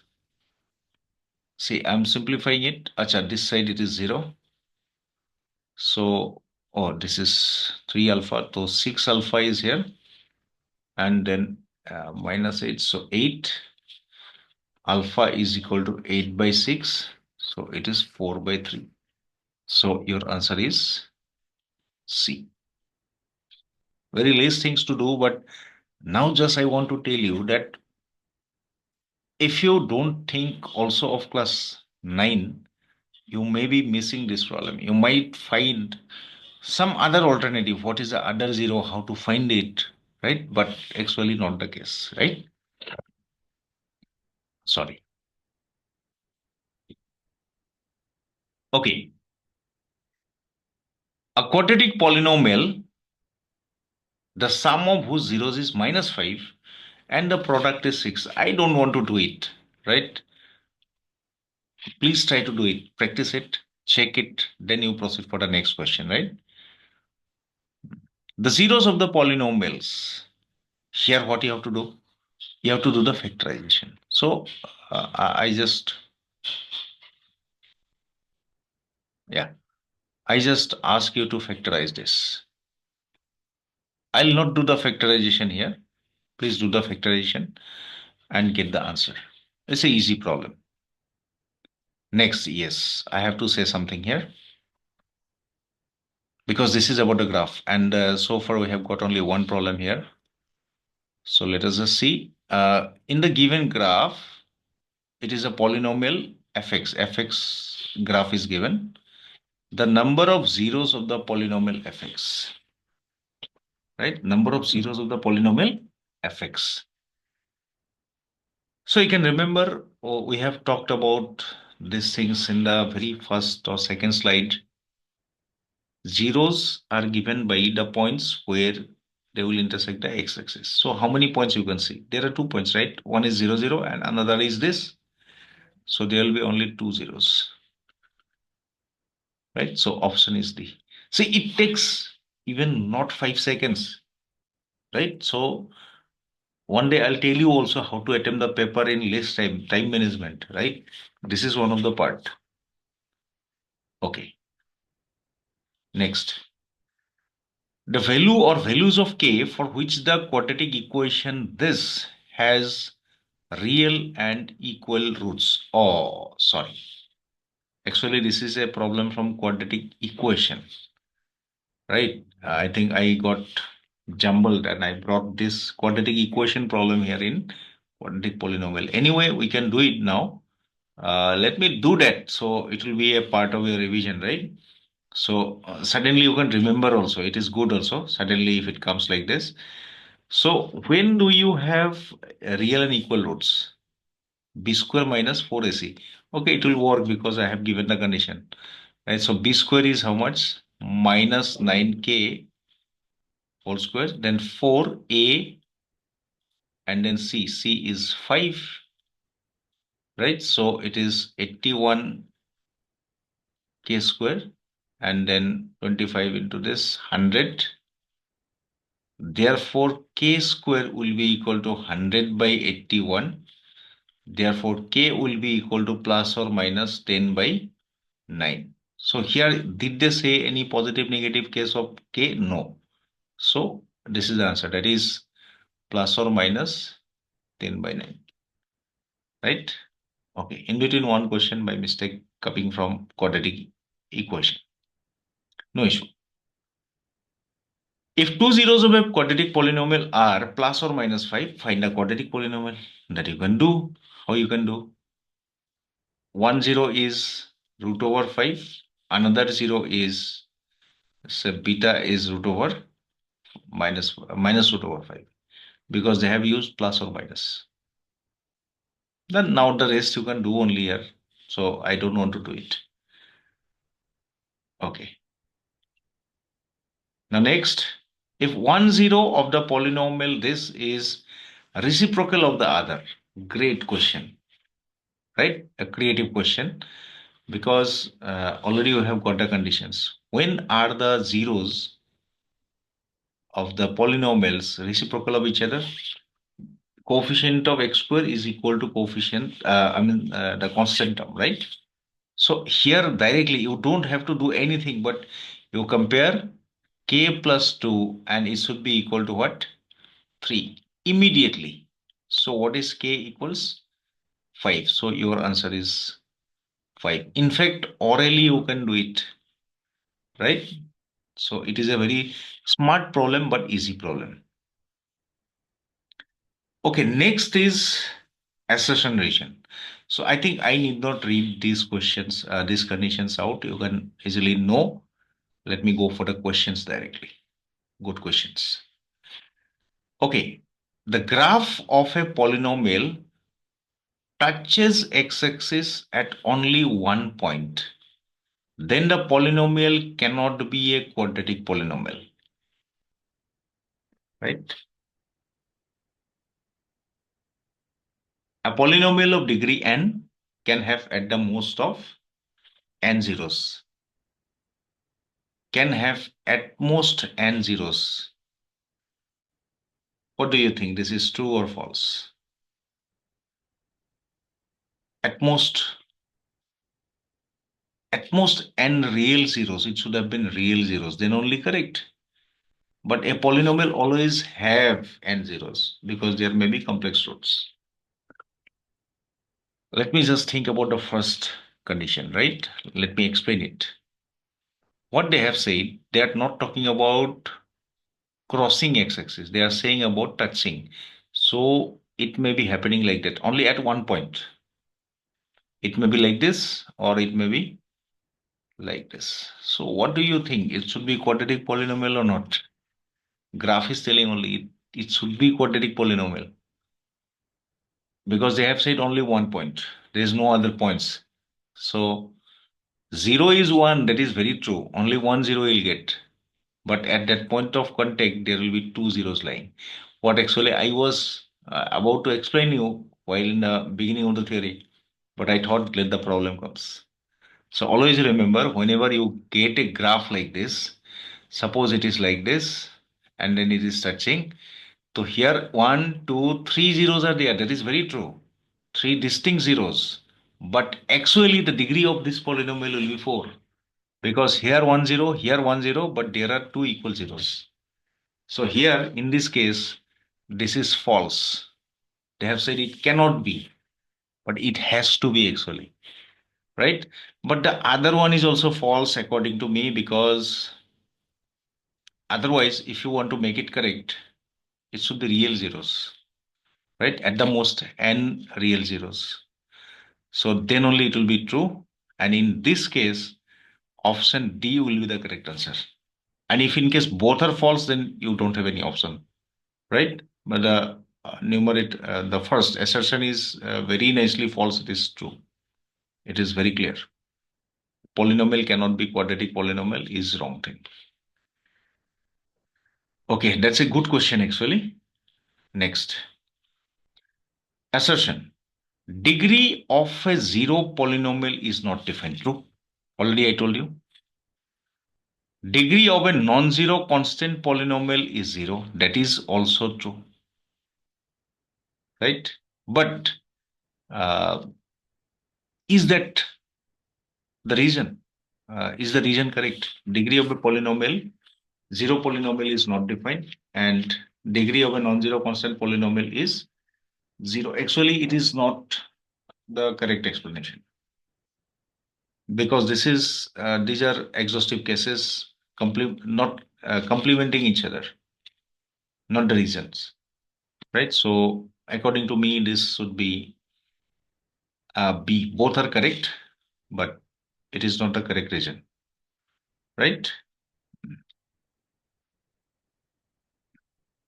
See, I'm simplifying it. Acha, this side it is 0. So, oh, this is 3 alpha. So 6 alpha is here, and then minus 8. So 8 alpha is equal to 8 by 6. So it is 4 by 3. So your answer is C. Very less things to do, but now just I want to tell you that if you don't think also of class 9, you may be missing this problem. You might find some other alternative. What is the other zero? How to find it, right? But actually not the case, right? Sorry. Okay. A quadratic polynomial, the sum of whose zeros is minus 5 and the product is 6. I don't want to do it, right? Please try to do it. Practice it, check it, then you proceed for the next question, right? The zeros of the polynomials. Here, what you have to do? You have to do the factorization. So, I just, yeah, I just ask you to factorize this. I'll not do the factorization here. Please do the factorization and get the answer. It's an easy problem. Next, yes, I have to say something here because this is about the graph. And so far, we have got only one problem here. So let us just see. In the given graph, it is a polynomial fx. Fx graph is given. The number of zeros of the polynomial fx, right? Number of zeros of the polynomial fx. So you can remember, we have talked about these things in the very first or second slide. Zeros are given by the points where they will intersect the x-axis. So how many points you can see? There are 2 points, right? One is 0, 0, and another is this. So there will be only 2 zeros, right? So option is D. See, it takes even not 5 seconds, right? So one day I'll tell you also how to attempt the paper in less time, time management, right? This is one of the part. Okay, next. The value or values of k for which the quadratic equation this has real and equal roots. Oh, sorry. Actually, this is a problem from quadratic equation, right? I think I got jumbled and I brought this quadratic equation problem here in quadratic polynomial. Anyway, we can do it now. Let me do that. So it will be a part of your revision, right? So suddenly you can remember also. It is good also. Suddenly if it comes like this. So when do you have real and equal roots? B square minus 4ac. Okay, it will work because I have given the condition. Right. So B square is how much? Minus 9k whole square. Then 4a and then c. C is 5. Right. So it is 81 k square and then 25 into this 100. Therefore, k square will be equal to 100 by 81. Therefore, k will be equal to plus or minus 10 by 9. So here, did they say any positive negative case of k? No. So this is the answer. That is plus or minus 10 by 9. Right? Okay. In between one question by mistake coming from quadratic equation. No issue. If two zeros of a quadratic polynomial are plus or minus 5, find a quadratic polynomial. That you can do. How you can do? One zero is root over 5. Another zero is, say, beta is root over minus root over 5 because they have used plus or minus. Then now the rest you can do only here. So I don't want to do it. Okay. Now next, if one zero of the polynomial this is reciprocal of the other. Great question, right? A creative question because already you have got the conditions. When are the zeros of the polynomials reciprocal of each other, coefficient of x square is equal to coefficient, the constant term, right? So here directly you don't have to do anything, but you compare k plus 2 and it should be equal to what? 3 immediately. So what is k equals? 5. So your answer is 5. In fact, orally you can do it, right? So it is a very smart problem but easy problem. Okay, next is assertion region. So I think I need not read these questions, these conditions out. You can easily know. Let me go for the questions directly. Good questions. Okay, the graph of a polynomial touches x-axis at only one point. Then the polynomial cannot be a quadratic polynomial, right? A polynomial of degree n can have at the most of n zeros, can have at most n zeros. What do you think? This is true or false? At most n real zeros. It should have been real zeros. Then only correct. But a polynomial always have n zeros because there may be complex roots. Let me just think about the first condition, right? Let me explain it. What they have said, they are not talking about crossing x-axis. They are saying about touching. So it may be happening like that only at one point. It may be like this or it may be like this. So what do you think? It should be quadratic polynomial or not? Graph is telling only it should be quadratic polynomial because they have said only one point. There is no other points. So 0 is 1. That is very true. Only 1 0 will get. But at that point of contact, there will be two zeros lying. What actually I was about to explain you while in the beginning of the theory, but I thought let the problem comes. So always remember whenever you get a graph like this, suppose it is like this, and then it is touching. So here one, two, three zeros are there. That is very true. Three distinct zeros. But actually the degree of this polynomial will be 4. Because here 1 0, here 1 0, but there are two equal zeros. So here in this case, this is false. They have said it cannot be, but it has to be actually, right? But the other one is also false according to me because otherwise, if you want to make it correct, it should be real zeros, right? At the most, n real zeros. So then only it will be true. And in this case, option D will be the correct answer. And if in case both are false, then you don't have any option, right? But the the first assertion is very nicely false. It is true. It is very clear. Polynomial cannot be quadratic polynomial is wrong thing. Okay, that's a good question actually. Next, assertion. Degree of a zero polynomial is not defined. True. Already I told you. Degree of a non-zero constant polynomial is 0. That is also true, right? But uh, is that the reason? Is the reason correct? Degree of a polynomial, zero polynomial is not defined, and degree of a non-zero constant polynomial is 0. Actually, it is not the correct explanation because these are exhaustive cases, not complementing each other, not the reasons, right? So, according to me, this should be B. Both are correct, but it is not the correct reason, right?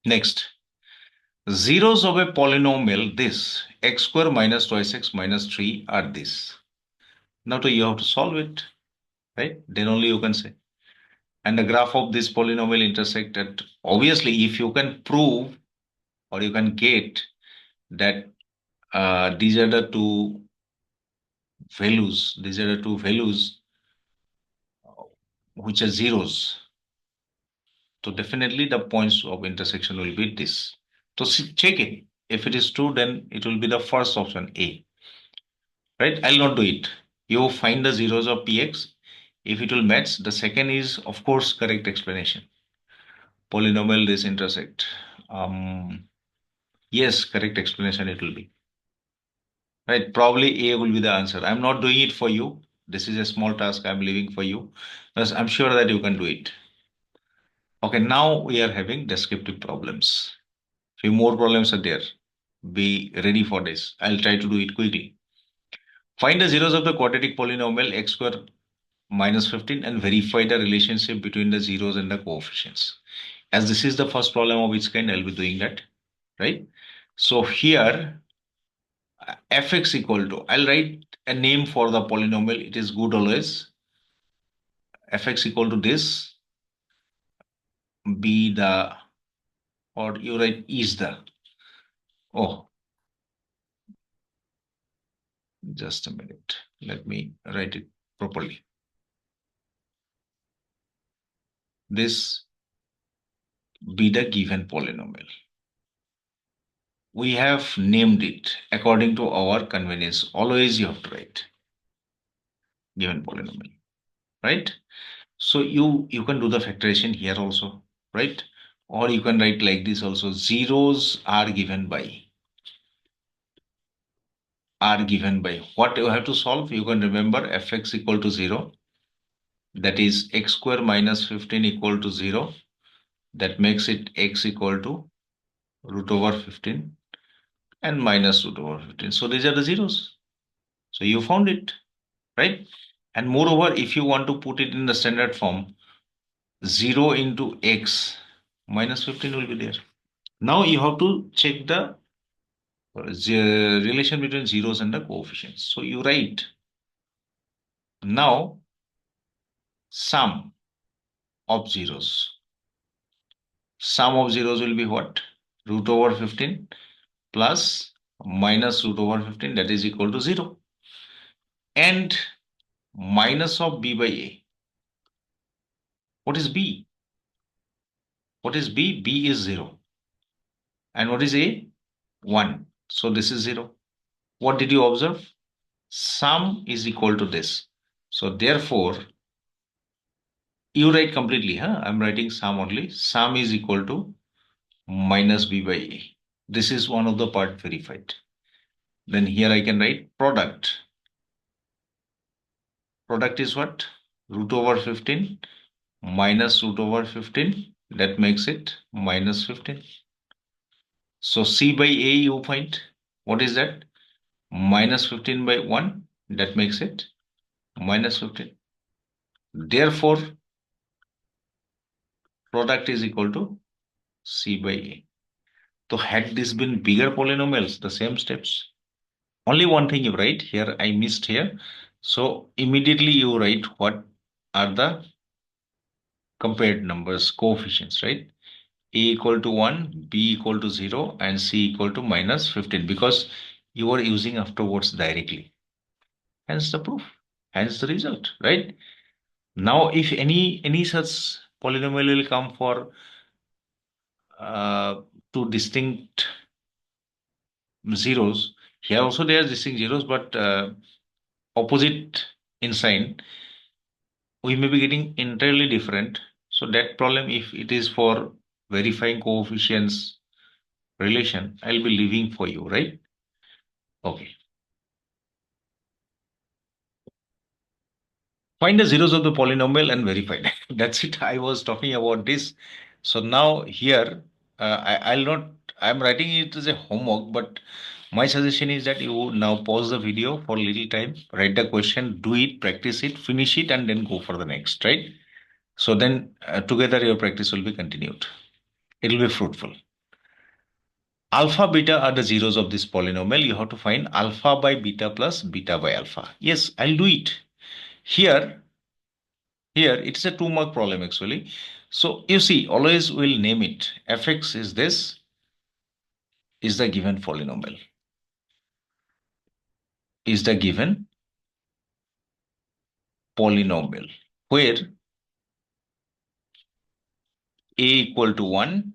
Next. Zeros of a polynomial, this x square minus twice x minus 3 are this. Now you have to solve it, right? Then only you can say. And the graph of this polynomial intersected. Obviously, if you can prove or you can get that these are the two these are the two values which are zeros, So definitely the points of intersection will be this. So check it. If it is true, then it will be the first option A. Right? I'll not do it. You find the zeros of Px. If it will match, the second is of course correct explanation. Polynomial this intersect. Yes, correct explanation it will be. Right? Probably A will be the answer. I'm not doing it for you. This is a small task I'm leaving for you. Because I'm sure that you can do it. Okay, now we are having descriptive problems. Few more problems are there. Be ready for this. I'll try to do it quickly. Find the zeros of the quadratic polynomial x square minus 15 and verify the relationship between the zeros and the coefficients. As this is the first problem of its kind, I'll be doing that, right? So here, fx equal to, I'll write a name for the polynomial. It is good always. Fx equal to this, be the, or you write is the, oh, just a minute. Let me write it properly. This be the given polynomial. We have named it according to our convenience. Always you have to write given polynomial, right? So you can do the factorization here also, right? Or you can write like this also. Zeros are given by what you have to solve. You can remember fx equal to 0. That is x square minus 15 equal to 0. That makes it x equal to root over 15 and minus root over 15. So these are the zeros. So you found it, right? And moreover, if you want to put it in the standard form, 0 into x minus 15 will be there. Now you have to check the relation between zeros and the coefficients. So you write now sum of zeros. Sum of zeros will be what? Root over 15 plus minus root over 15, that is equal to 0. And minus of b by a. What is b? What is b? B is 0. And what is a? 1. So this is 0. What did you observe? Sum is equal to this. So therefore, you write completely, huh? I'm writing sum only. Sum is equal to minus b by a. This is one of the part verified. Then here I can write product. Product is what? Root over 15 minus root over 15. That makes it minus 15. So c by a you find. What is that? Minus 15 by 1. That makes it minus 15. Therefore, product is equal to c by a. So had this been bigger polynomials, the same steps. Only one thing you write here, I missed here. So immediately you write what are the compared numbers, coefficients, right? A equal to 1, B equal to 0, and C equal to minus 15 because you are using afterwards directly. Hence the proof, hence the result, right? Now, if any such polynomial will come for two distinct zeros, here also they are distinct zeros, but opposite in sign, we may be getting entirely different. So that problem, if it is for verifying coefficients relation, I'll be leaving for you, right? Okay. Find the zeros of the polynomial and verify it. That's it. I was talking about this. So now here, I'll not, I'm writing it as a homework, but my suggestion is that you now pause the video for a little time, write the question, do it, practice it, finish it, and then go for the next, right? So then together your practice will be continued. It will be fruitful. Alpha, beta are the zeros of this polynomial. You have to find alpha by beta plus beta by alpha. Yes, I'll do it. Here, Here, it's a 2 mark problem actually. So you see, always we'll name it. Fx is this, is the given polynomial, is the given polynomial, where A equal to 1,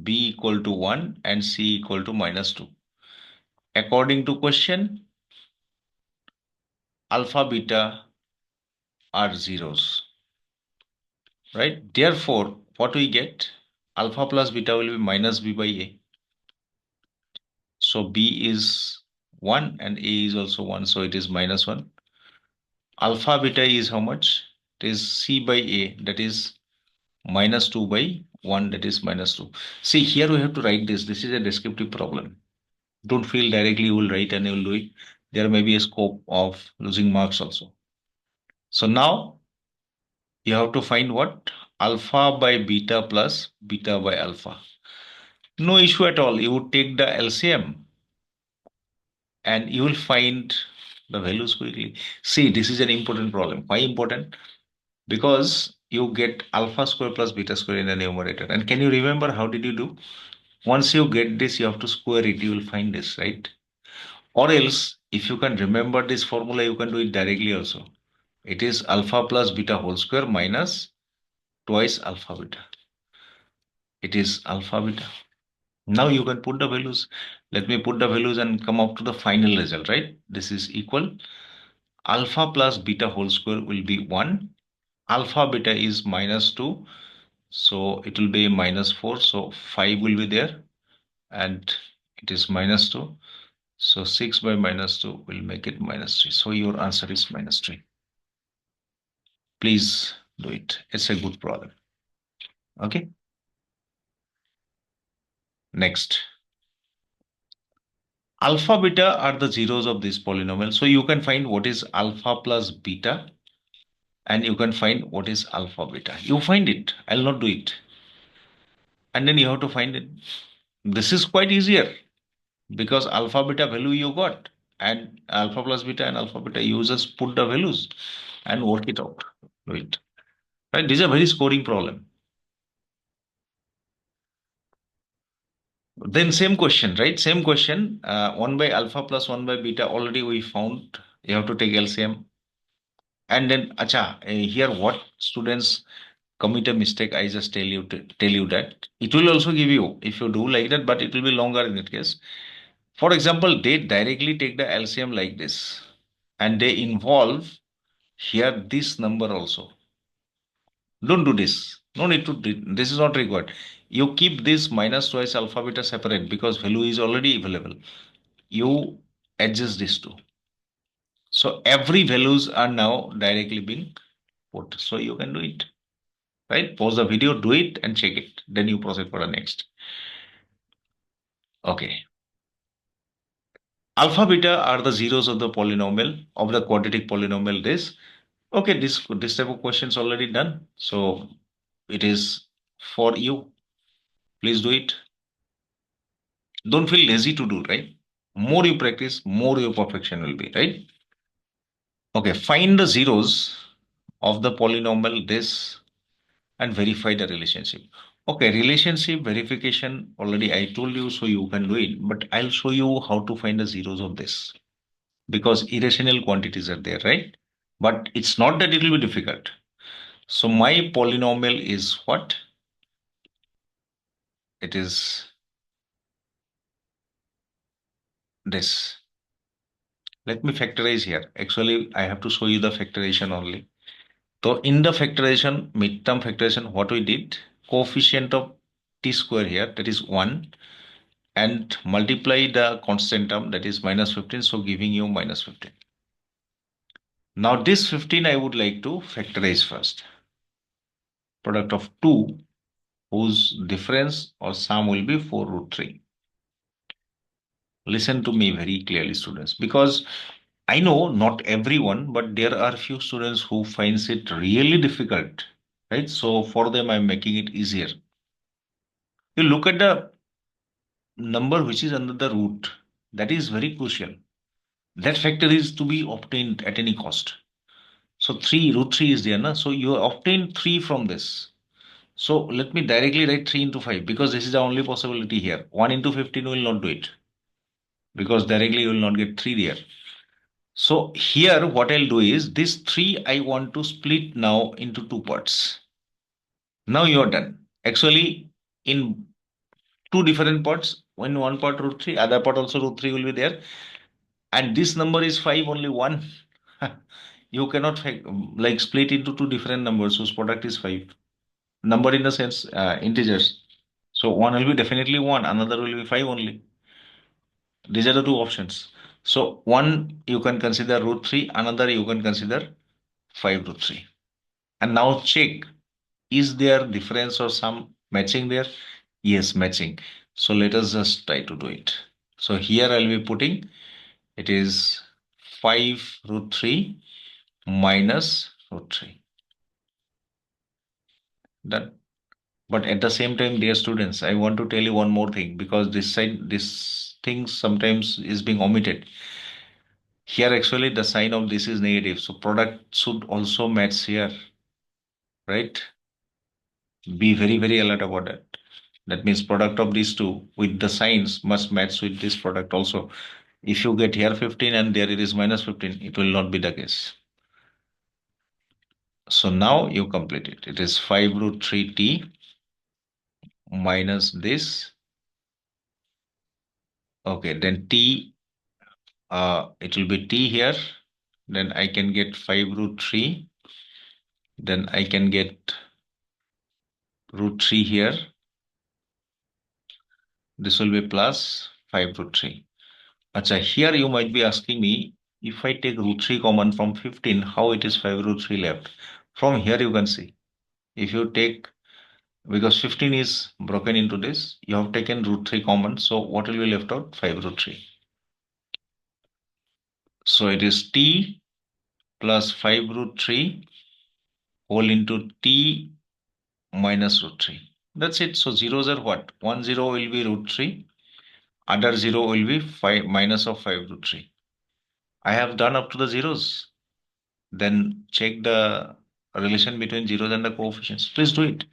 B equal to 1, and C equal to -2. According to question, alpha, beta are zeros, right? Therefore, what we get? Alpha plus beta will be minus B by A. So B is 1 and A is also 1, so it is -1. Alpha beta is how much? It is C by A, that is -2 by 1, that is -2. See, here we have to write this. This is a descriptive problem. Don't feel directly you will write and you will do it. There may be a scope of losing marks also. So now you have to find what? Alpha by beta plus beta by alpha. No issue at all. You would take the LCM and you will find the values quickly. See, this is an important problem. Why important? Because you get alpha square plus beta square in the numerator. And can you remember how did you do? Once you get this, you have to square it. You will find this, right? Or else, if you can remember this formula, you can do it directly also. It is alpha plus beta whole square minus twice alpha beta. It is alpha beta. Now you can put the values. Let me put the values and come up to the final result, right? This is equal. Alpha plus beta whole square will be 1. Alpha beta is -2. So it will be -4. So 5 will be there. And it is -2. So 6 by -2 will make it -3. So your answer is -3. Please do it. It's a good problem. Okay. Next. Alpha beta are the zeros of this polynomial. So you can find what is alpha plus beta and you can find what is alpha beta. You find it. I'll not do it. And then you have to find it. This is quite easier because alpha beta value you got and alpha plus beta and alpha beta you just put the values and work it out. Do it. Right? This is a very scoring problem. Then same question, right? Same question. 1 by alpha plus 1 by beta already we found. You have to take LCM. And then, acha, here what students commit a mistake, I just tell you that it will also give you if you do like that, but it will be longer in that case. For example, they directly take the LCM like this, and they involve here this number also. Don't do this. No need to. This is not required. You keep this minus twice alpha beta separate because value is already available. You adjust this too. So every values are now directly being put. So you can do it. Right? Pause the video, do it and check it. Then you proceed for the next. Okay. Alpha beta are the zeros of the polynomial, of the quadratic polynomial this. Okay, this type of questions already done. So it is for you. Please do it. Don't feel lazy to do, right? More you practice, more your perfection will be, right? Okay, find the zeros of the polynomial this and verify the relationship. Okay, relationship verification already I told you, so you can do it, but I'll show you how to find the zeros of this because irrational quantities are there, right? But it's not that it will be difficult. So my polynomial is what? It is this. Let me factorize here. Actually, I have to show you the factorization only. So in the factorization, midterm factorization, what we did, coefficient of t square here, that is 1, and multiply the constant term, that is -15, so giving you -15. Now this 15 I would like to factorize first. Product of 2 whose difference or sum will be 4 root 3. Listen to me very clearly, students, because I know not everyone, but there are few students who finds it really difficult, right? So for them, I'm making it easier. You look at the number which is under the root. That is very crucial. That factor is to be obtained at any cost. So 3, root 3 is there, na? So you obtain 3 from this. So let me directly write 3 into 5 because this is the only possibility here. 1 into 15 will not do it because directly you will not get 3 there. So here what I'll do is this 3 I want to split now into two parts. Now you are done. Actually, in two different parts, in one part root 3, other part also root 3 will be there. And this number is 5, only one. You cannot like split into two different numbers whose product is 5. Number in the sense integers. So one will be definitely 1, another will be 5 only. These are the two options. So one you can consider root 3, another you can consider 5 root 3. And now check, is there difference or some matching there? Yes, matching. So let us just try to do it. So here I'll be putting, it is 5 root 3 minus root 3. Done. But at the same time, dear students, I want to tell you one more thing, because this side, this thing sometimes is being omitted. Here actually the sign of this is negative. So product should also match here, right? Be very, very alert about that. That means product of these two with the signs must match with this product also. If you get here 15 and there it is minus 15, it will not be the case. So now you complete it. It is 5 root 3t minus this. Okay, then t, it will be t here. Then I can get 5 root 3. Then I can get root 3 here. This will be plus 5 root 3. Acha, here you might be asking me, if I take root 3 common from 15, how it is 5 root 3 left? From here you can see. If you take, because 15 is broken into this, you have taken root 3 common. So what will be left out? 5 root 3. So it is t plus 5 root 3 whole into t minus root 3. That's it. So zeros are what? One zero will be root 3. Other 0 will be 5 minus of 5 root 3. I have done up to the zeros. Then check the relation between zeros and the coefficients. Please do it.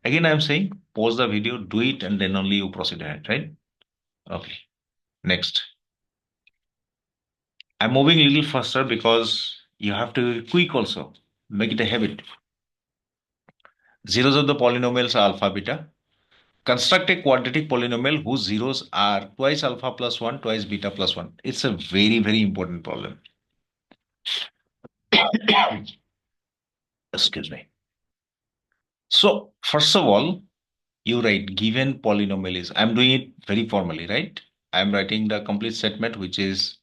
Again, I am saying pause the video, do it, and then only you proceed ahead, right? Okay. Next. I'm moving a little faster because you have to be quick also. Make it a habit. Zeros of the polynomials are alpha, beta. Construct a quadratic polynomial whose zeros are twice alpha plus 1, twice beta plus 1. It's a very, very important problem. Excuse me. So, first of all, you write given polynomial is, I'm doing it very formally, right? I'm writing the complete statement which is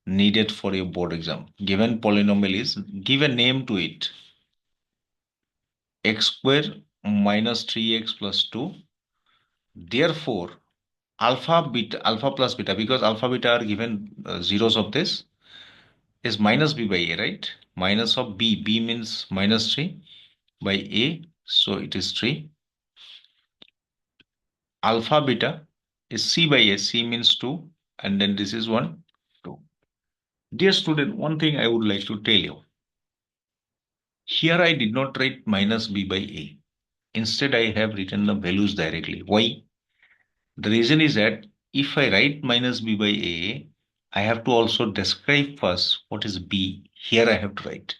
needed for your board exam. Given polynomial is, give a name to it. X square minus 3x plus 2. Therefore, alpha plus beta, because alpha beta are given zeros of this, is minus b by a, right? Minus of b means minus 3 by a, so it is 3. Alpha beta is c by a, c means 2, and then this is 1, 2. Dear student, one thing I would like to tell you. Here I did not write minus b by a. Instead, I have written the values directly. Why? The reason is that if I write minus b by a, I have to also describe first what is b. Here I have to write.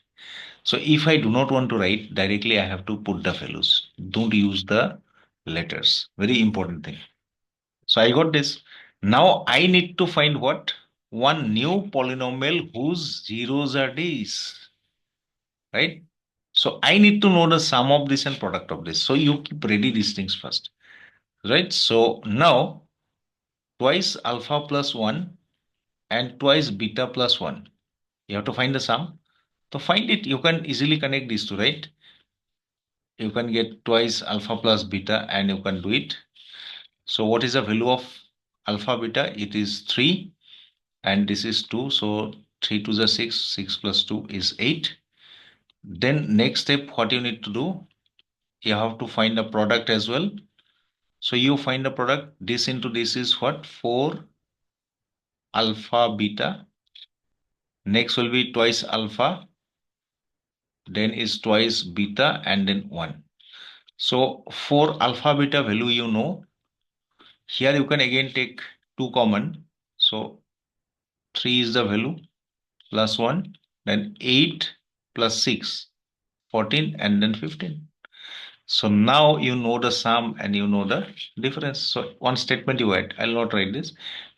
So if I do not want to write directly, I have to put the values. Don't use the letters. Very important thing. So I got this. Now I need to find what? One new polynomial whose zeros are these. Right? So I need to know the sum of this and product of this. So you keep ready these things first. Right? So now twice alpha plus 1 and twice beta plus 1. You have to find the sum. To find it, you can easily connect these two, right? You can get twice alpha plus beta and you can do it. So what is the value of alpha beta? It is 3 and this is 2. So 3 to the 6, 6 plus 2 is 8. Then next step, what you need to do? You have to find the product as well. So you find the product. This into this is what? 4 alpha beta. Next will be twice alpha. Then is twice beta and then 1. So 4 alpha beta value you know. Here you can again take 2 common. So 3 is the value plus 1. Then 8 plus 6, 14 and then 15. So now you know the sum and you know the difference. So one statement you add, I'll not write this.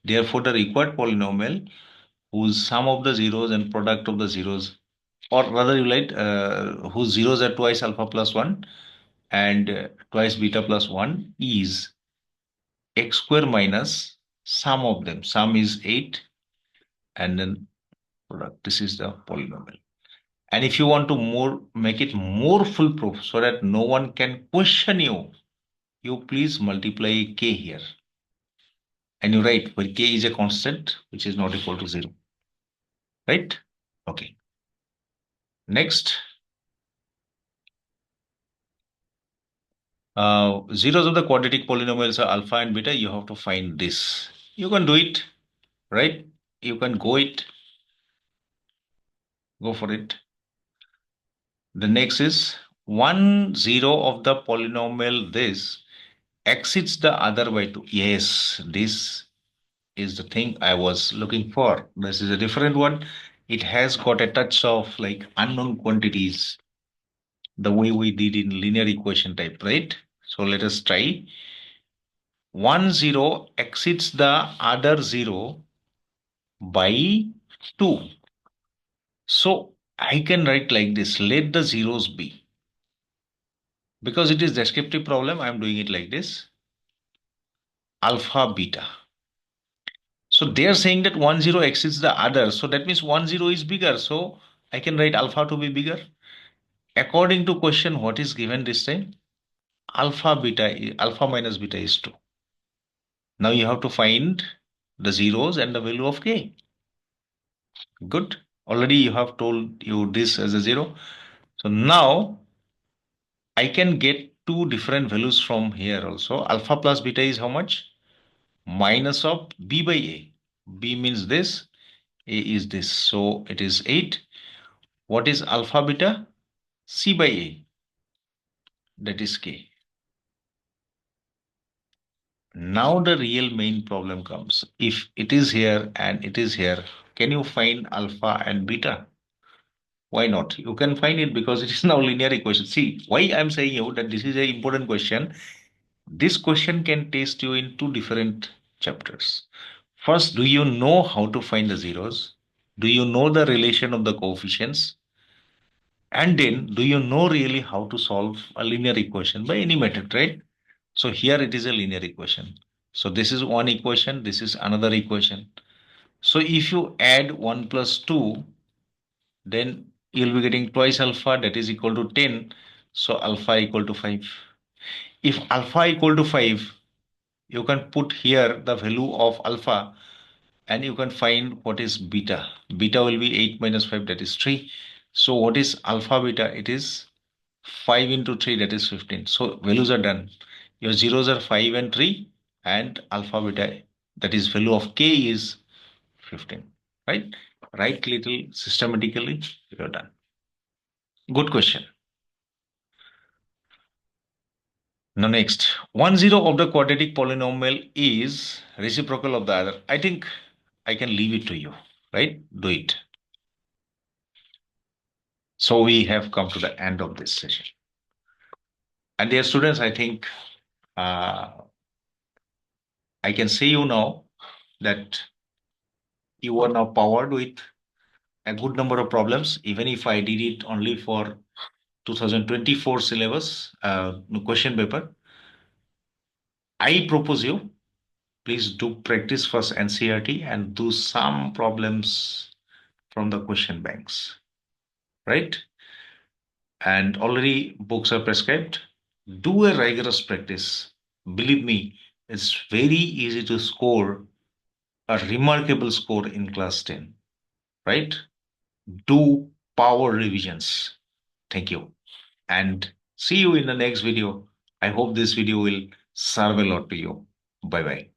Therefore, the required polynomial whose sum of the zeros and product of the zeros, or rather you write whose zeros are twice alpha plus 1 and twice beta plus 1 is x square minus sum of them. Sum is 8 and then product. This is the polynomial. And if you want to more make it more foolproof so that no one can question you, you please multiply k here. And you write where k is a constant which is not equal to 0. Right? Okay. Next, zeros of the quadratic polynomials are alpha and beta. You have to find this. You can do it, right? You can go for it. The next is 1 0 of the polynomial this exceeds the other by 2. Yes, this is the thing I was looking for. This is a different one. It has got a touch of like unknown quantities, the way we did in linear equation type, right? So let us try. 1 0 exceeds the other 0 by 2. So I can write like this. Let the zeros be. Because it is descriptive problem, I am doing it like this. Alpha, beta. So they are saying that 1 0 exceeds the other. So that means 1 0 is bigger. So I can write alpha to be bigger. According to question, what is given this time? Alpha minus beta is 2. Now you have to find the zeros and the value of k. Good. Already you have told you this as a 0. So now I can get two different values from here also. Alpha plus beta is how much? Minus of b by a. B means this, a is this. So it is 8. What is alpha beta? C by a. That is k. Now the real main problem comes. If it is here and it is here, can you find alpha and beta? Why not? You can find it because it is now linear equation. See, why I'm saying you that this is an important question. This question can test you in two different chapters. First, do you know how to find the zeros? Do you know the relation of the coefficients? And then, do you know really how to solve a linear equation by any method, right? So here it is a linear equation. So this is one equation, this is another equation. So if you add 1 plus 2, then you'll be getting twice alpha, that is equal to 10. So alpha equal to 5. If alpha equal to 5, you can put here the value of alpha and you can find what is beta. Beta will be 8 minus 5, that is 3. So what is alpha beta? It is 5 into 3, that is 15. So values are done. Your zeros are 5 and 3 and alpha beta, that is value of k is 15, right? Write little systematically, you're done. Good question. Now next, 1 0 of the quadratic polynomial is reciprocal of the other. I think I can leave it to you, right? Do it. So we have come to the end of this session. And dear students, I think uh, I can say you now that you are now powered with a good number of problems, even if I did it only for 2024 syllabus question paper. I propose you, please do practice first NCERT and do some problems from the question banks, right? And already books are prescribed. Do a rigorous practice. Believe me, it's very easy to score a remarkable score in class 10, right? Do power revisions. Thank you. And see you in the next video. I hope this video will serve a lot to you. Bye bye.